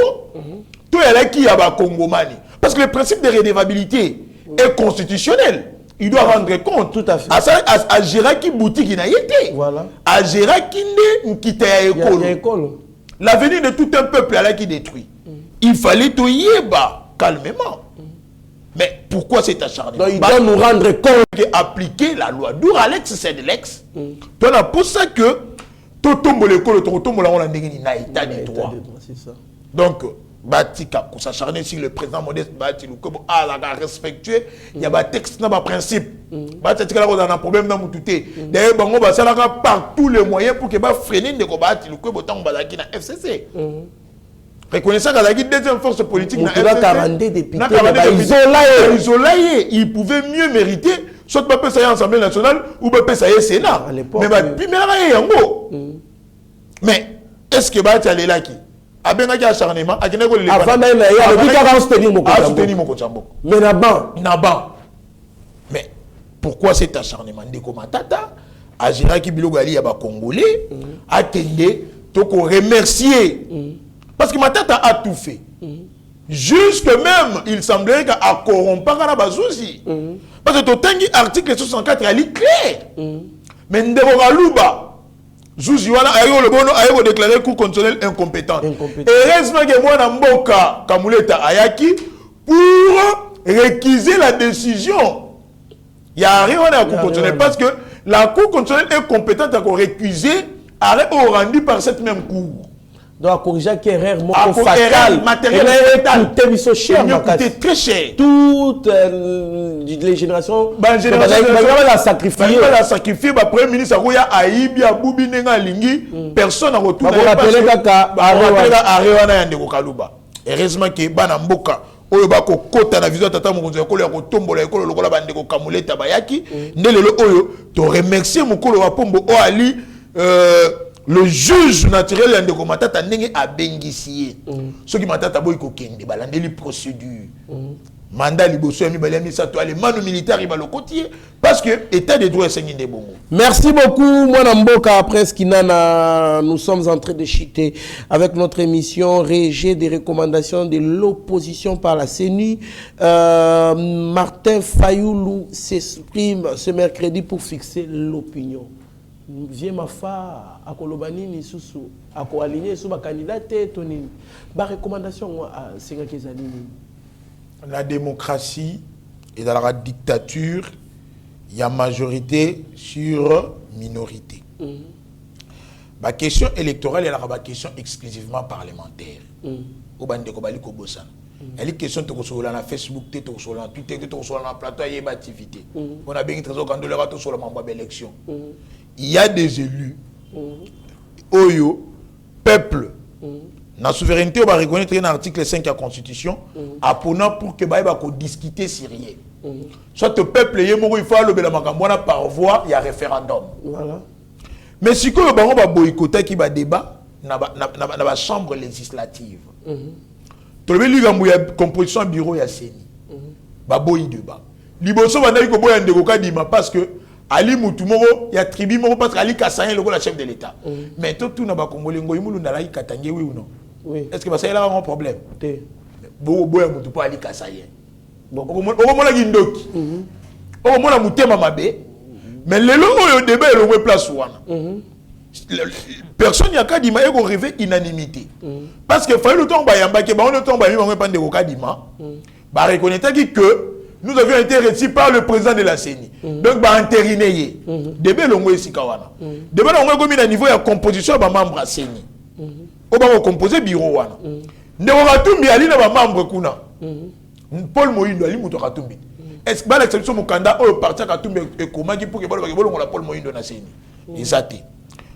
tout il y a Congomani. Parce que le principe de redevabilité est constitutionnel. Il doit rendre compte. Tout à fait. À Géraki boutique n'a été. Voilà. À Géraki ne quitte école. L'avenir de tout un peuple là qui détruit. Il fallait tout y calmement. Mais pourquoi cet acharnement? Il doit nous rendre compte appliquer la loi. D'où Alex c'est de l'ex. Donc pour ça que tout tombe l'école, tout tombe là on a état de droit. C'est ça. Donc Batika, pour s'acharner sur le président Modeste Bahati Lukwebo, la respectuer, il y a un texte, il y a un principe. Batika, on a un problème dans mon touté. D'ailleurs, on va faire par tous les moyens pour que freiner les Bahati Lukwebo tant qu'on va dans FCC. Reconnaissant qu'il y a une deuxième force politique dans FCC. 42 députés, ils pouvaient mieux mériter, soit pas ça y est Assemblée nationale ou pas ça y est Sénat. Mais est-ce que Bahati est là qui? Avant même, il y a soutenir mon Kochambo. Mais Naban. Mais pourquoi cet acharnement de Komatata? À Géraki Bilogali, il y a des Congolais, attendez, donc remercier. Parce que Matata a tout fait. Jusque même, il semblerait qu'il a corrompu la Bazouzi. Parce que tout article 64 est clair. Mais Ndebo Galouba. Zouzi wana ayo déclaré coup constitutionnel incompétent. Heureusement que moi na mboka Kamuleta ayaki pour récuser la décision. Il n'y a rien à la Cour constitutionnelle parce que la Cour constitutionnelle est compétente à récuser arrêt au rendu par cette même Cour. Donc, à corriger qui erreur fatal, matériel fatal. Coûté très cher. Toutes les générations, la sacrifier. La sacrifier, le Premier ministre a Aïbi, Aboubi, Nenga, Lingi, personne n'a retourné. Heureusement que Bana Mboka, oyo bako kota na vision tata mokonzi ekolo ya kotombola ekolo lokola bande ko kamuleta bayaki ndelelo oyo to remercier mokolo wa pombo o ali le juge naturel ya ndeko matata ndenge abengisi soki matata boy ko kende balandeli procédure mandat liboso ya mibali ya misato ale manu militaire ba lokotier parce que état de droit sengi ndebongo. Merci beaucoup Mwana Mboka. Après ce Kinana, nous sommes en train de chuter avec notre émission Rejet des recommandations de l'opposition par la CENI. Martin Fayoulou s'exprime ce mercredi pour fixer l'opinion. Viens ma fa à Kolobani ni susu à ko aligner sur ma candidate tonine. Ba recommandation à Senga Kezali. La démocratie et dans la dictature, il y a majorité sur minorité. La question électorale est la question exclusivement parlementaire. Au bande ko bali ko bosan. Elle est question de sur la Facebook, de sur la Twitter, de sur la plateau et activité. On a bien trésor quand de leur sur la membre d'élection. Il y a des élus. Oyo peuple. La souveraineté, on va reconnaître un article 5 de la Constitution, apprenant pour que va discuter sur rien. Soit le peuple, il faut le par voie, il y a référendum. Voilà. Mais si le baron va boycotter qui va débat dans la chambre législative, tu le il y a composition bureau, il y a CENI. Va boy débat. Liboso va dire que boy en dima parce que Ali Moutoumoro, il y a tribu parce qu'Ali Kassayen est le chef de l'État. Mais tout le monde Congolais, il y a Katangé, oui ou non? Oui. Est-ce que ça y a un problème? Bon, boy, on ne peut pas aller Kassayen. Bon, on a dit Ndoki. On a dit Mamabe. Mais le lot au débat, il y a une place. Personne n'a qu'à dire qu'il y a un rêve unanimité. Parce que il faut le temps, il y a un temps, il y a un temps, reconnaître que nous avions été reçus par le président de la CENI. Donc, il a entériné. Débat, il y a un Sikawana. Débat, il y a un niveau de composition de membres de la CENI. On va composer bureau wana. Ndeko Katumbi ali na ba membre kuna. Paul Moyindo ali muto Katumbi. Est-ce que ba l'exception mukanda o parti Katumbi e komaki pour que ba la Paul Moyindo na seni. Ezati.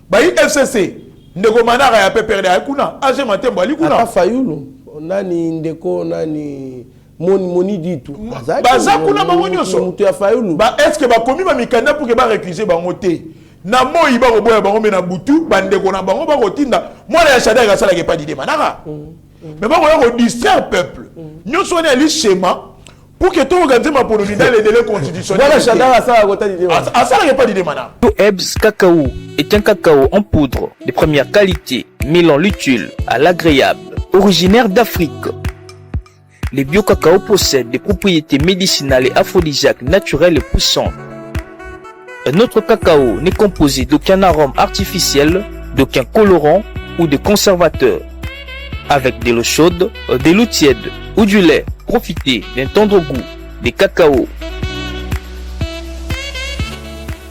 Ba FCC ndeko manara ya perdre kuna. Age matembo ali kuna. Ata Fayulu. Nani ndeko nani moni ditu. Baza kuna ba monyoso. Muto ya Fayulu. Ba est-ce que ba komi ba mikanda pour que ba récuser ba ngote. Na moi ba boya bango mena butu bande ko na bango ba kotinda moi la chada ga sala ke pas d'idée manara mais ba ko distraire peuple nous sommes allés schéma pour que tout organiser ma politique dans les délais constitutionnels voilà chada ga sala ko ta d'idée à sala ke pas d'idée manara Ebs cacao est un cacao en poudre de première qualité mêlant l'utile à l'agréable originaire d'Afrique. Les bio-cacao possèdent des propriétés médicinales et aphrodisiaques naturelles et puissantes. Notre cacao n'est composé d'aucun arôme artificiel, d'aucun colorant ou de conservateur. Avec de l'eau chaude, de l'eau tiède ou du lait, profitez d'un tendre goût des cacao.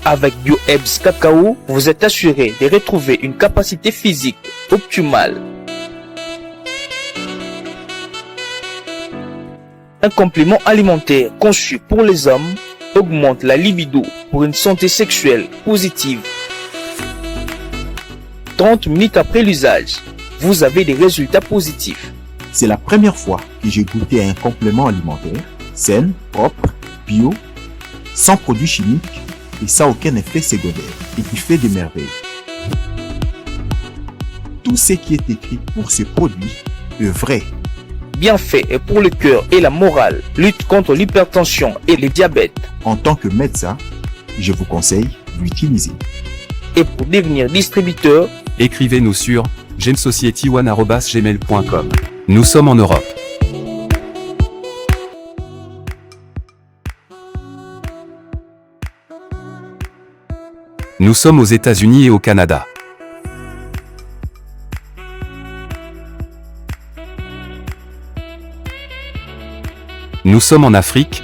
Avec BioEbs Cacao, vous êtes assuré de retrouver une capacité physique optimale. Un complément alimentaire conçu pour les hommes augmente la libido pour une santé sexuelle positive. 30 minutes après l'usage, vous avez des résultats positifs. C'est la première fois que j'ai goûté à un complément alimentaire sain, propre, bio, sans produits chimiques et sans aucun effet secondaire et qui fait des merveilles. Tout ce qui est écrit pour ce produit est vrai. Bien fait et pour le cœur et la morale, lutte contre l'hypertension et le diabète. En tant que médecin, je vous conseille d'utiliser. Et pour devenir distributeur, écrivez-nous sur gemsociety1@gmail.com. Nous sommes en Europe. Nous sommes aux États-Unis et au Canada. Nous sommes en Afrique.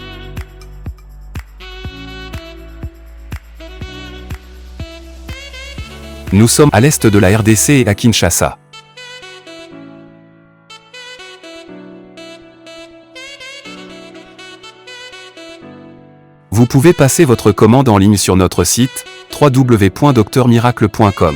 Nous sommes à l'est de la RDC et à Kinshasa. Vous pouvez passer votre commande en ligne sur notre site www.docteurmiracle.com.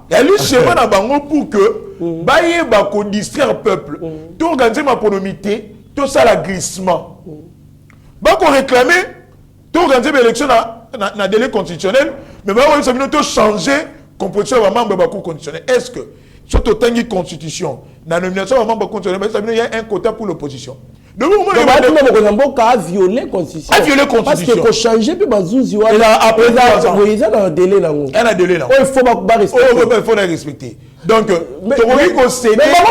Il y a le schéma dans bango pour que baye bako distraire peuple. Tout organiser ma pronomité, tout ça l'agrissement. Bako réclamer, tout organiser l'élection dans délai constitutionnel, mais bako ça changer composition de membre bako constitutionnel. Est-ce que surtout autant de constitution, dans la nomination de membre constitutionnel, il y a un quota pour l'opposition. Donc, a violé la constitution. A violé la constitution. Parce que pour changer, puis Bazouzi, il a après il y a un délai là. Il y a un délai là. Il faut pas respecter. Il faut respecter. Donc, mais comment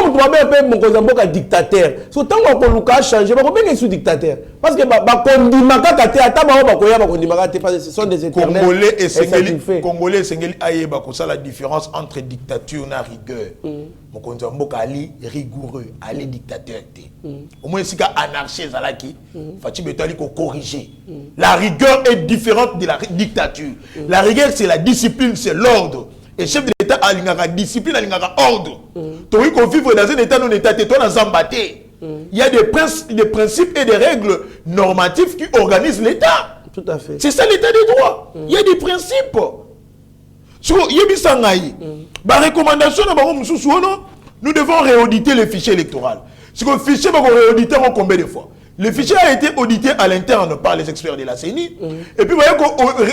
on doit faire mon Kozambo comme dictateur? Surtout quand on a changé, on peut sous dictateur. Parce que ce sont des éternels. Congolais et Sénégalais a la différence entre dictature et rigueur. Mon Kozambo ali rigoureux, ali dictateur. Au moins si anarchie zalaki, Fati Betali ko corriger. La rigueur est différente de la dictature. La rigueur c'est la discipline, c'est l'ordre. Et chef de l'État a la discipline, a l'ordre. Tu vois qu'on vit dans un État non État, tu es dans Zambaté. Il y a des principes et des règles normatives qui organisent l'État. Tout à fait. C'est ça l'État des droits. Il y a des principes. La recommandation, nous devons réauditer le fichier électoral. Si le fichier va réauditer combien de fois? Le fichier a été audité à l'interne par les experts de la CENI. Et puis, vous voyez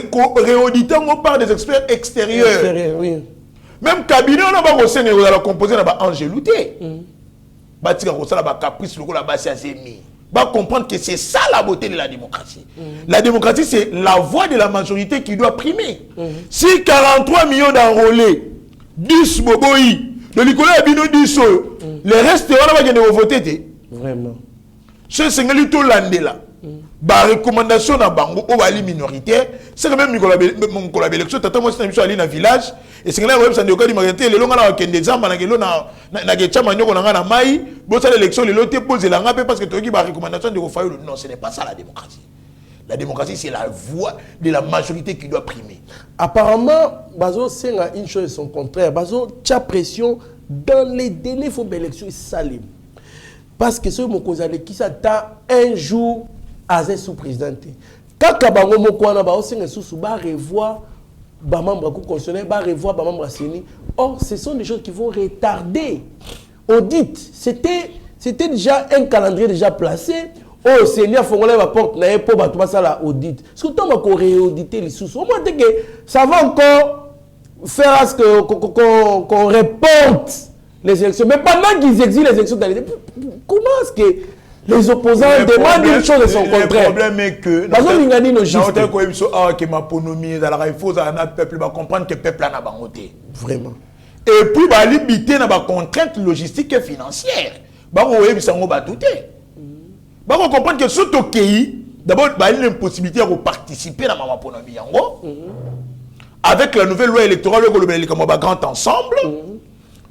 qu'on réaudite par des experts extérieurs. Oui. Même cabinet, on va composer dans Angélouté. On va caprice, on va comprendre que c'est ça la beauté de la démocratie. La démocratie, c'est la voix de la majorité qui doit primer. Si 43 millions d'enrôlés, 10 boboïs, de Nicolas Abino 10, les restes, on va voter. Vraiment. Ce Sénégalais tout l'andé la recommandation dans bango au bali minoritaire, c'est quand même mon collab élection tata moi c'est aller dans village et Sénégalais web ça ndeko di mariété les longa na kende zamba na kelo na getchama nyoko na na mai bo ça l'élection les loté poser la ngape parce que toki ba recommandation de refaire non ce n'est pas ça la démocratie. La démocratie c'est la voix de la majorité qui doit primer. Apparemment Bazo c'est une chose et son contraire. Bazo t'a pression dans les délais faut élection salim. Parce que ce Mokozale qui s'attend un jour à un sous-président. Quand Kabango Mokwana va aussi revoir les membres constitutionnels, revoir les membres CENI. Or, ce sont des choses qui vont retarder. Audit, c'était déjà un calendrier déjà placé. Oh, Seigneur, il faut que porte pour ça la audit. Surtout on va réauditer les sous. Au moins que ça va encore faire à ce qu'on reporte les élections. Mais pendant qu'ils exilent les élections, comment est-ce que les opposants demandent une chose de son contraire? Le problème est que il faut que le peuple va comprendre que le peuple a bangoté. Vraiment. Et puis, il va limiter les contraintes logistiques et financières. Il va comprendre que ce pays, d'abord, il y a une possibilité de participer à la Ponomi. Avec la nouvelle loi électorale, le grand ensemble.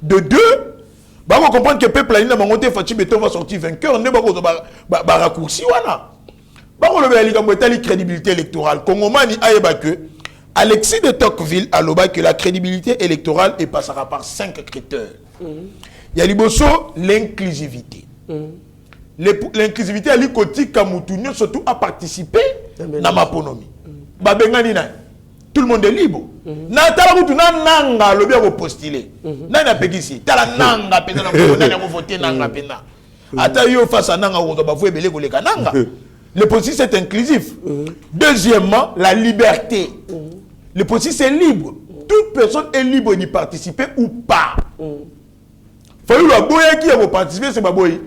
De deux, on va comprendre que le peuple a une Fati Beton va sortir vainqueur, ne va raccourci. On va la crédibilité électorale. Congomani a que Alexis de Tocqueville a que la crédibilité électorale passera par 5 critères. Il y a l'inclusivité. L'inclusivité, elle est surtout à participer dans ma ponomie. Tout le monde est libre. Natala mutu na nanga lobi ya postuler. Nani apekisi? Tala nanga pena na nani ya voter nanga pena. Ata yo face à nanga on va voir belé koleka nanga. Le processus est inclusif. Deuxièmement, la liberté. Le processus est libre. Toute personne est libre d'y participer ou pas. Faut le boya qui va participer c'est pas boy.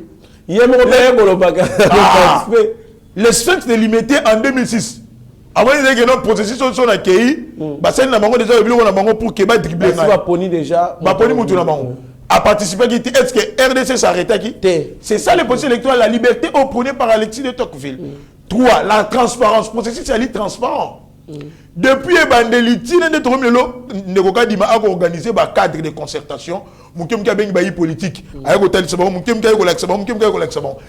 Le sphinx est limité en 2006. Avant que notre processus soit accueilli, c'est déjà pour que dribbler. Déjà. À participer, est-ce que RDC s'arrête qui? C'est ça le processus électoral, la liberté prônée par Alexis de Tocqueville. 3. La transparence. Le processus est transparent. Depuis Ebandeliti, Nekoka Dima a organisé un cadre de concertation.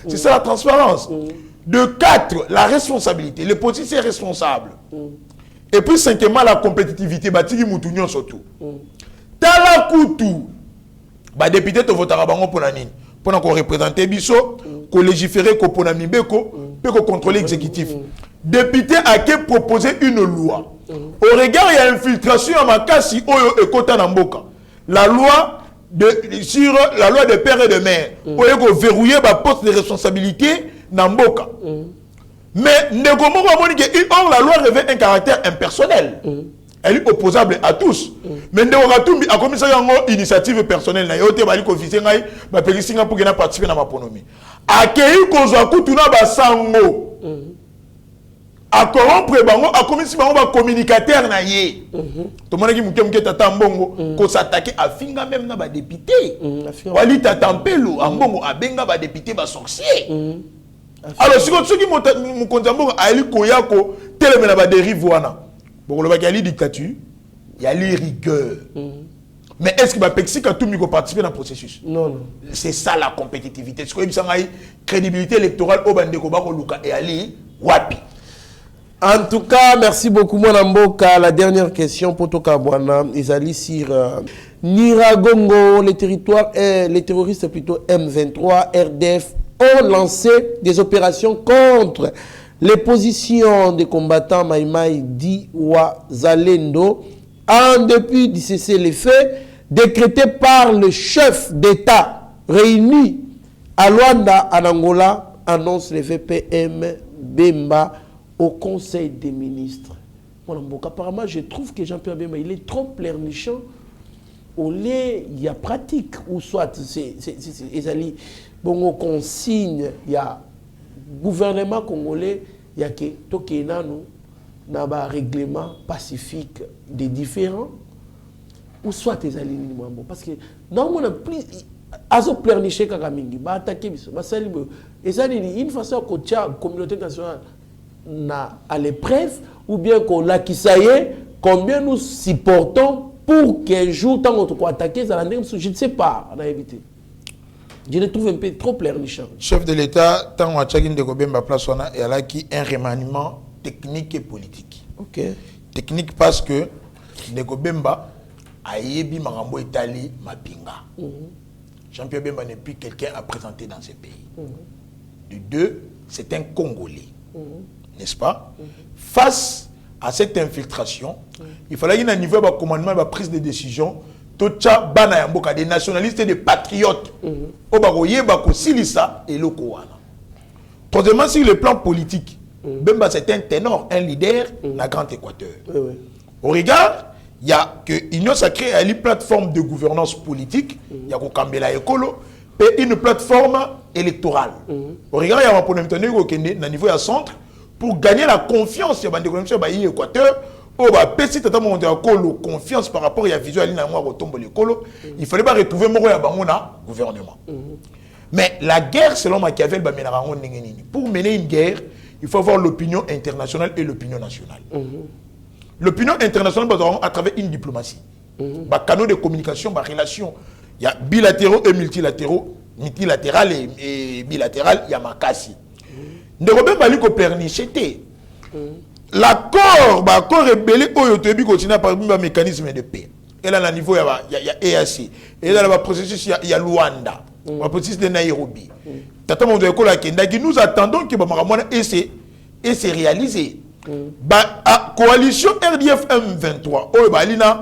C'est ça la transparence. De 4, la responsabilité. Les politiciens responsables. Et puis 5e, la compétitivité. Batigi Moutounion surtout. Tala Koutou. Député to votera bango pour nani. Pour représenter Bisso, qu'on légiférer, qu'on ponami beko, qu'on contrôler l'exécutif. Député a proposé une loi. Au regard, il y a infiltration à Makasi, Oyo et Kota Namboka. La loi sur la loi de père et de mère. Oyo ko verrouiller ba poste de responsabilité Namboka. Mais Negomoko a dit que la loi revêt un caractère impersonnel. Elle est opposable à tous. Mais Neoratumbi a commis ça une initiative personnelle. Il y a des officiers qui ont participé à ma ponomie. Accueillir Kozwaku Tuna Basango. A corrompre bango a commis si bango ba communicateur na ye. To mona ki muke tata mbongo ko s'attaquer a finga même na ba député. Wali tata mpelo ambongo abenga ba député ba sorcier. Alors si qui mu konzambo ali koyako teleme na ba dérive wana. Bon le ba y a dictature, il y a les rigueur. Mais est-ce que ba pexi ka tout mi ko participer dans le processus? Non. C'est ça la compétitivité. Ce que bisanga crédibilité électorale au bandeko ba ko luka et ali wapi. En tout cas, merci beaucoup, Mwanamboka. La dernière question pour Tokabwana, Isali sur Niragongo, les terroristes plutôt M23, RDF, ont lancé des opérations contre les positions des combattants Maïmaï Diwa Zalendo, en dépit du cessez-le-feu décrété par le chef d'État réuni à Luanda, en Angola, annonce le VPM Bemba au Conseil des ministres. Apparemment, je trouve que Jean-Pierre Bemba, il est trop pleurnichant. Au lait, il y a pratique, ou soit, c'est bon, consigne, il y a gouvernement congolais, il y a que Tokenano, n'a pas règlement pacifique des différents, ou soit les alliés. Parce que, non, on a plus. Azo pleurniché Kakamingi, ba attaquer, ba sali, une façon que la communauté nationale à l'épreuve, ou bien qu'on l'a qui ça y est, combien nous supportons pour qu'un jour, tant qu'on soit attaqué, je ne sais pas, on a évité. Je le trouve un peu trop pleurnichant. Chef de l'État, tant qu'on a tchakin de Gobemba place, on a un remaniement technique et politique. Ok. Technique parce que Negobemba a yebi marambo Italie mapinga. Jean-Pierre Bemba n'est plus quelqu'un à présenter dans ce pays. De deux, c'est un Congolais. N'est-ce pas? Face à cette infiltration, il fallait qu'il y ait un niveau de commandement, de prise de décision, des nationalistes et des patriotes. Troisièmement, sur le plan politique, Bemba c'est un ténor, un leader, la Grande Équateur. Au regard, il y a que l'Union sacrée a une plateforme de gouvernance politique, il y a Kambela Ekolo, et une plateforme électorale. Au regard, il y a un niveau de centre pour gagner la confiance de l'Équateur. Confiance par rapport à la vision il fallait pas retrouver mon gouvernement. Mais la guerre, selon Machiavel, pour mener une guerre, il faut avoir l'opinion internationale et l'opinion nationale. L'opinion internationale à travers une diplomatie. Canaux de communication, relations. Il y a bilatéraux et multilatéraux. Multilatéral et bilatéral, il y a Makassi. Ne Robert Baliko pernicheté. L'accord rébellé, il continue par un mécanisme de paix. Et là, à niveau, il y a EAC. Et là, le processus, il y a Luanda. Le processus de Nairobi. Nous attendons que et c'est réalisé. La coalition RDF M23,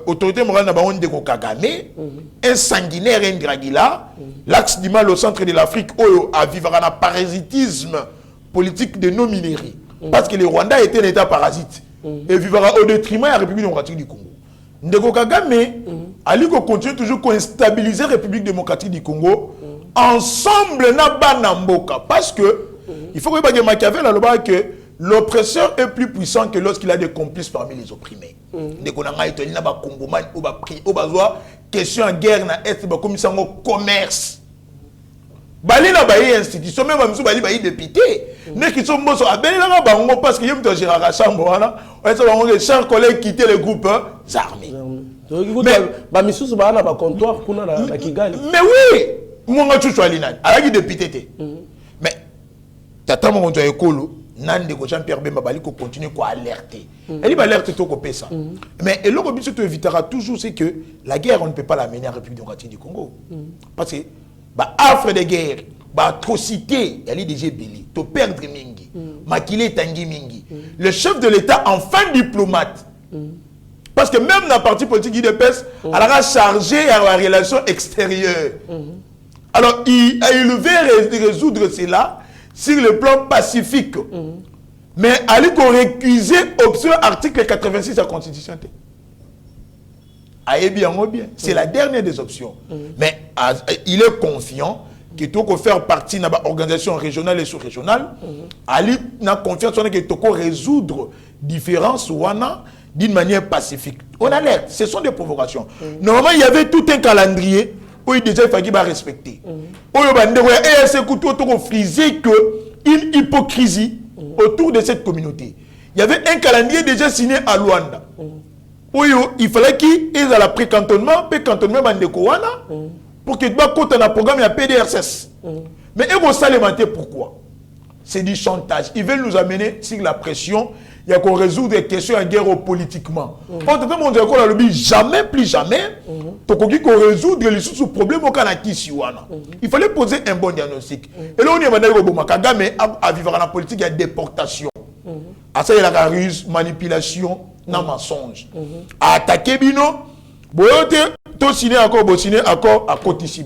autorité morale de Kagame, un sanguinaire Ndragila, l'axe du mal au centre de l'Afrique, à vivre un parasitisme politique de nos minéraux. Parce que le Rwanda était un État parasite. Et vivra au détriment de la République démocratique du Congo. Ndeko Kagame, Ali continue toujours à instabiliser la République démocratique du Congo, ensemble na Banamboka. Parce que, il faut que Machiavel a que l'oppresseur est plus puissant que lorsqu'il a des complices parmi les opprimés. Ndeko Nanga Itali na ba Congoman, question en guerre na est comme ça commerce. Bali na bayi institution même amso bali bayi député ne qui sont moso abeli la bango parce que yem to gérera chambre wana on ça bango les chers collègues quitter le groupe armés mais ba misusu ba na ba comptoir kuna na Kigali mais oui monga chuchu alina alaki député té mais tata mon to ekolo nande ko Jean-Pierre Bemba bali ko continuer ko alerter elle va alerter to ko pesa mais et le but to évitera toujours c'est que la guerre on ne peut pas la mener en République démocratique du Congo parce que bah affre de guerre bah atrocité elle est déjà belé to perdre mingi makile tangi mingi le chef de l'État enfin diplomate parce que même dans le parti politique IDPS elle a chargé à la relation extérieure alors il veut résoudre cela sur le plan pacifique mais elle a récusé option article 86 de la Constitution bien. C'est la dernière des options. Mais il est confiant que tout peut faire partie de l'organisation régionale et sous-régionale. Il a confiance que tout peut résoudre différences d'une manière pacifique. On alerte, ce sont des provocations. Normalement, il y avait tout un calendrier où il déjà fallait respecter. Où il y a frisé une hypocrisie autour de cette communauté. Il y avait un calendrier déjà signé à Luanda. Oui, il fallait qu'ils aient la pré-cantonnement, pré-cantonnement pour qu'ils aient un programme à PDRSS. Mais ils vont s'alimenter pourquoi? C'est du chantage. Ils veulent nous amener sur la pression. Il y a qu'on résoudre des questions en guerre politiquement. Jamais, plus jamais, qu'on résoudre les problèmes au Canada. Il fallait poser un bon diagnostic. Et là, on est à vivre dans la politique, il y a déportation. À ça, il y a la ruse, manipulation, non mensonge. À attaquer Bino, signé accord à côté ici.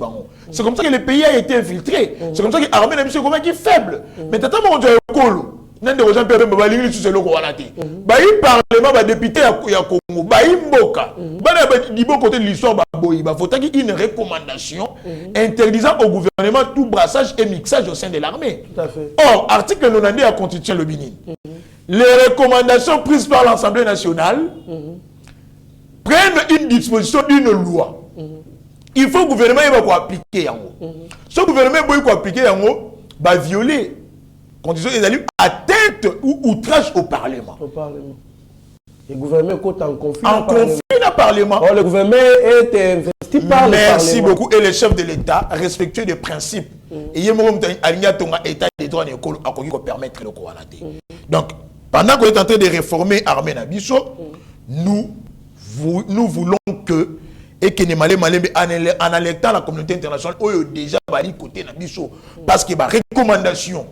C'est comme ça que le pays a été infiltré. C'est comme ça que l'armée n'a pas été faible. Mais t'as mon Dieu, Kolo. Nande ko Jean-Pierre Bemba balingi sur le Rwandais. Ba yi parlement ba député ya Congo, ba yi mboka. Ba na ba libo côté de l'histoire ba boyi, ba faut une recommandation interdisant au gouvernement tout brassage et mixage au sein de l'armée. Tout à fait. Or, article 90 de la Constitution le Bénin. Les recommandations prises par l'Assemblée nationale prennent une disposition d'une loi. Il faut que le gouvernement appliquer yango. Ce gouvernement doit appliquer yango va violer conditions atteinte ou outrage au Parlement. Au Parlement. Le gouvernement est en conflit. En conflit dans le Parlement. Le gouvernement est investi par le Parlement. Merci beaucoup. Et le chef de l'État, respectueux des principes. Et il y a État des droits à permettre le Rwandais. Donc, pendant qu'on est en train de réformer l'armée Nabiso, nous voulons que et que les Malais en alertant la communauté internationale ont déjà bali côté Nabiso parce que la recommandation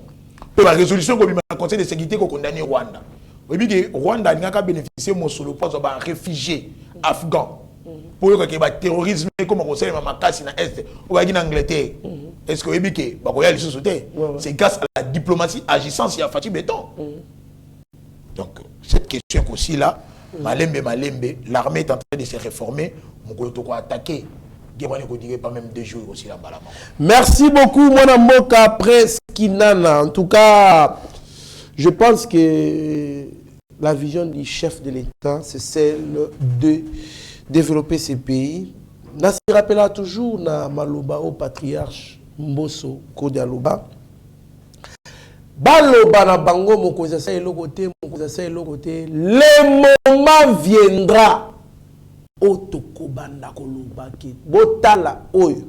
la résolution comme le Conseil de sécurité qu'on condamne Rwanda. Vous voyez que Rwanda n'a qu'à bénéficier de solo poste d'un réfugié afghan pour que le terrorisme comme on conseille ma casse dans l'Est ou en Angleterre. Est-ce que vous voyez que c'est grâce à la diplomatie agissante il y a Fatih Béton. Donc cette question aussi là, Malembe, l'armée est en train de se réformer, on peut attaquer. Pas même 2 jours aussi là. Merci beaucoup, mon Mboka Preskinana. En tout cas, je pense que la vision du chef de l'État, c'est celle de développer ces pays. On se rappellera toujours na Maloba au patriarche Mboso Kodialoba. Baloba na bango mokoza sa elokote, le moment viendra. Otokobanda koloba ke botala oyo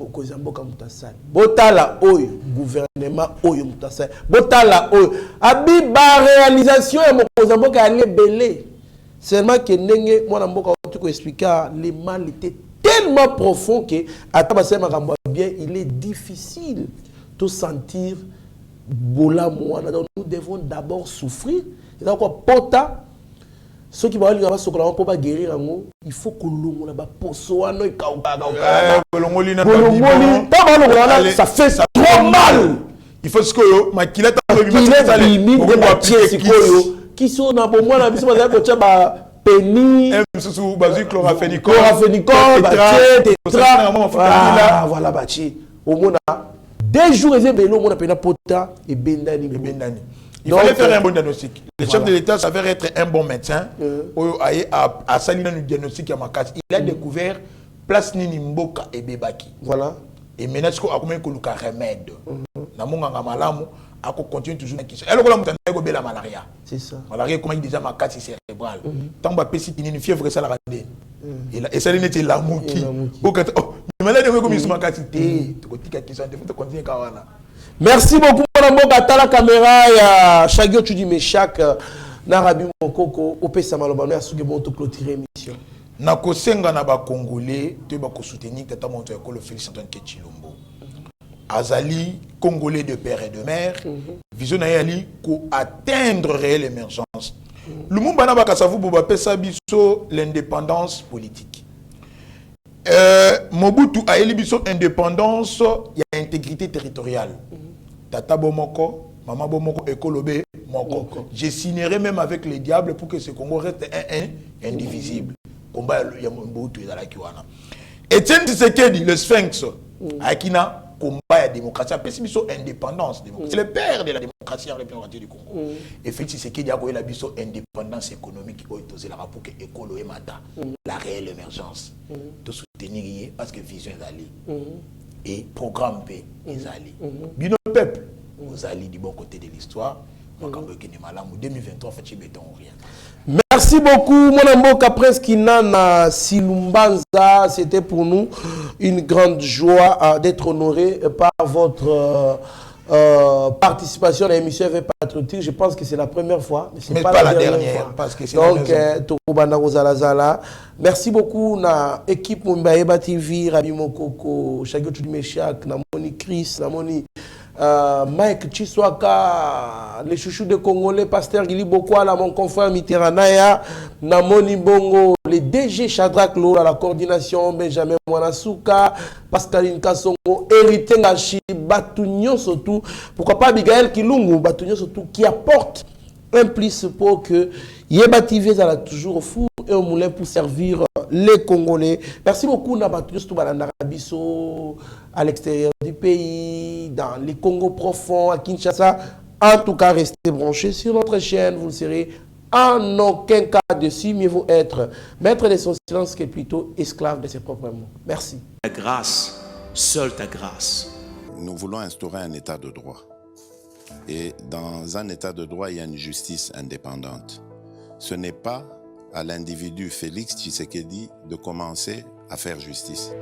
okoza mboka mutasali botala oyo gouvernement oyo mutasali botala oyo abiba réalisation ya mokoza mboka ale belé seulement que ndenge mwana mboka otuko expliquer le mal était tellement profond que ataba makambo bien il est difficile de sentir bola mwana. Donc nous devons d'abord souffrir c'est quoi pota. Ceux qui vont aller pour pas guérir, il faut que l'on ait ça fait trop mal. Il faut que Makila qui sont dans le monde, Penny, chloraphénicol, voilà, au monde, 2 jours, ils ont fait pota et bendani. Il fallait faire un bon diagnostic. Le chef de l'État s'avère être un bon médecin. À Salina, nous diagnostic à Makas. Il a découvert place Nini Mboka et Bebaki. Voilà. Et maintenant, ce qu'on a comme un remède. Na monganga malamu, a continue toujours na question. Elle ko la mutana ko bela malaria. C'est ça. Malaria comment déjà ma casse cérébrale. Tant ba pesi une fièvre ça la radé. Et ça n'est la mouki. Oh, malade comme il se manque té. Tu tika question de faut continuer kawana. Merci beaucoup mon amour à la caméra ya Shagio tu dis mais chaque Narabi Mokoko opesa malobano ya suki bon to clôturer émission. Na kosenga na ba congolais te ba ko soutenir tata monto école Félix Antoine Ketchilombo. Azali congolais de père et de mère. Vision na yali ko atteindre réelle émergence. Lumumba na ba kasavu boba pesa biso l'indépendance politique. Mobutu a élu biso indépendance, il y a intégrité territoriale. Tata bomoko, maman bomoko ekolobe moko. Je signerai même avec les diables pour que ce Congo reste indivisible. Combat ya Mobutu ezala kiwana. Etienne Tshisekedi le Sphinx akina combat la démocratie, après c'est indépendance. C'est le père de la démocratie en République du Congo. Et fait Tshisekedi a eu la indépendance économique pour que l'école et la réelle émergence. De soutenir parce que vision est allée. Et programme P est allé. Bien le peuple, vous allez du bon côté de l'histoire. 2023, fait béton rien. Merci beaucoup, mon amour Kapreskina Silumbanza. C'était pour nous une grande joie d'être honoré par votre participation à l'émission Éveil Patriotique. Je pense que c'est la première fois, mais c'est pas la dernière fois. Parce que c'est donc, merci beaucoup na équipe Mumbaeba TV, Rabi Mokoko, Shagio Tudimeshak, Namoni Chris, Namoni Mike Chiswaka, les chouchous de Congolais, Pasteur Gili Bokwala, mon confrère Mitterranaya, Namoni Bongo, les DG Shadrach Lola, la coordination, Benjamin Mwanasuka, Pascaline Kassongo, Hérité Ngachi, Batunion surtout, pourquoi pas Abigail Kilungu, Batunion surtout, qui apporte un plus pour que Yeba TV ça toujours au four et au moulin pour servir les Congolais. Merci beaucoup Nabatunion surtout Arabiso, à l'extérieur du pays, dans les Congos profonds, à Kinshasa. En tout cas, restez branchés sur notre chaîne, vous ne serez en aucun cas dessus, mieux vaut être maître de son silence que plutôt esclave de ses propres mots. Merci. Ta grâce, seule ta grâce. Nous voulons instaurer un état de droit. Et dans un état de droit, il y a une justice indépendante. Ce n'est pas à l'individu Félix Tshisekedi de commencer à faire justice.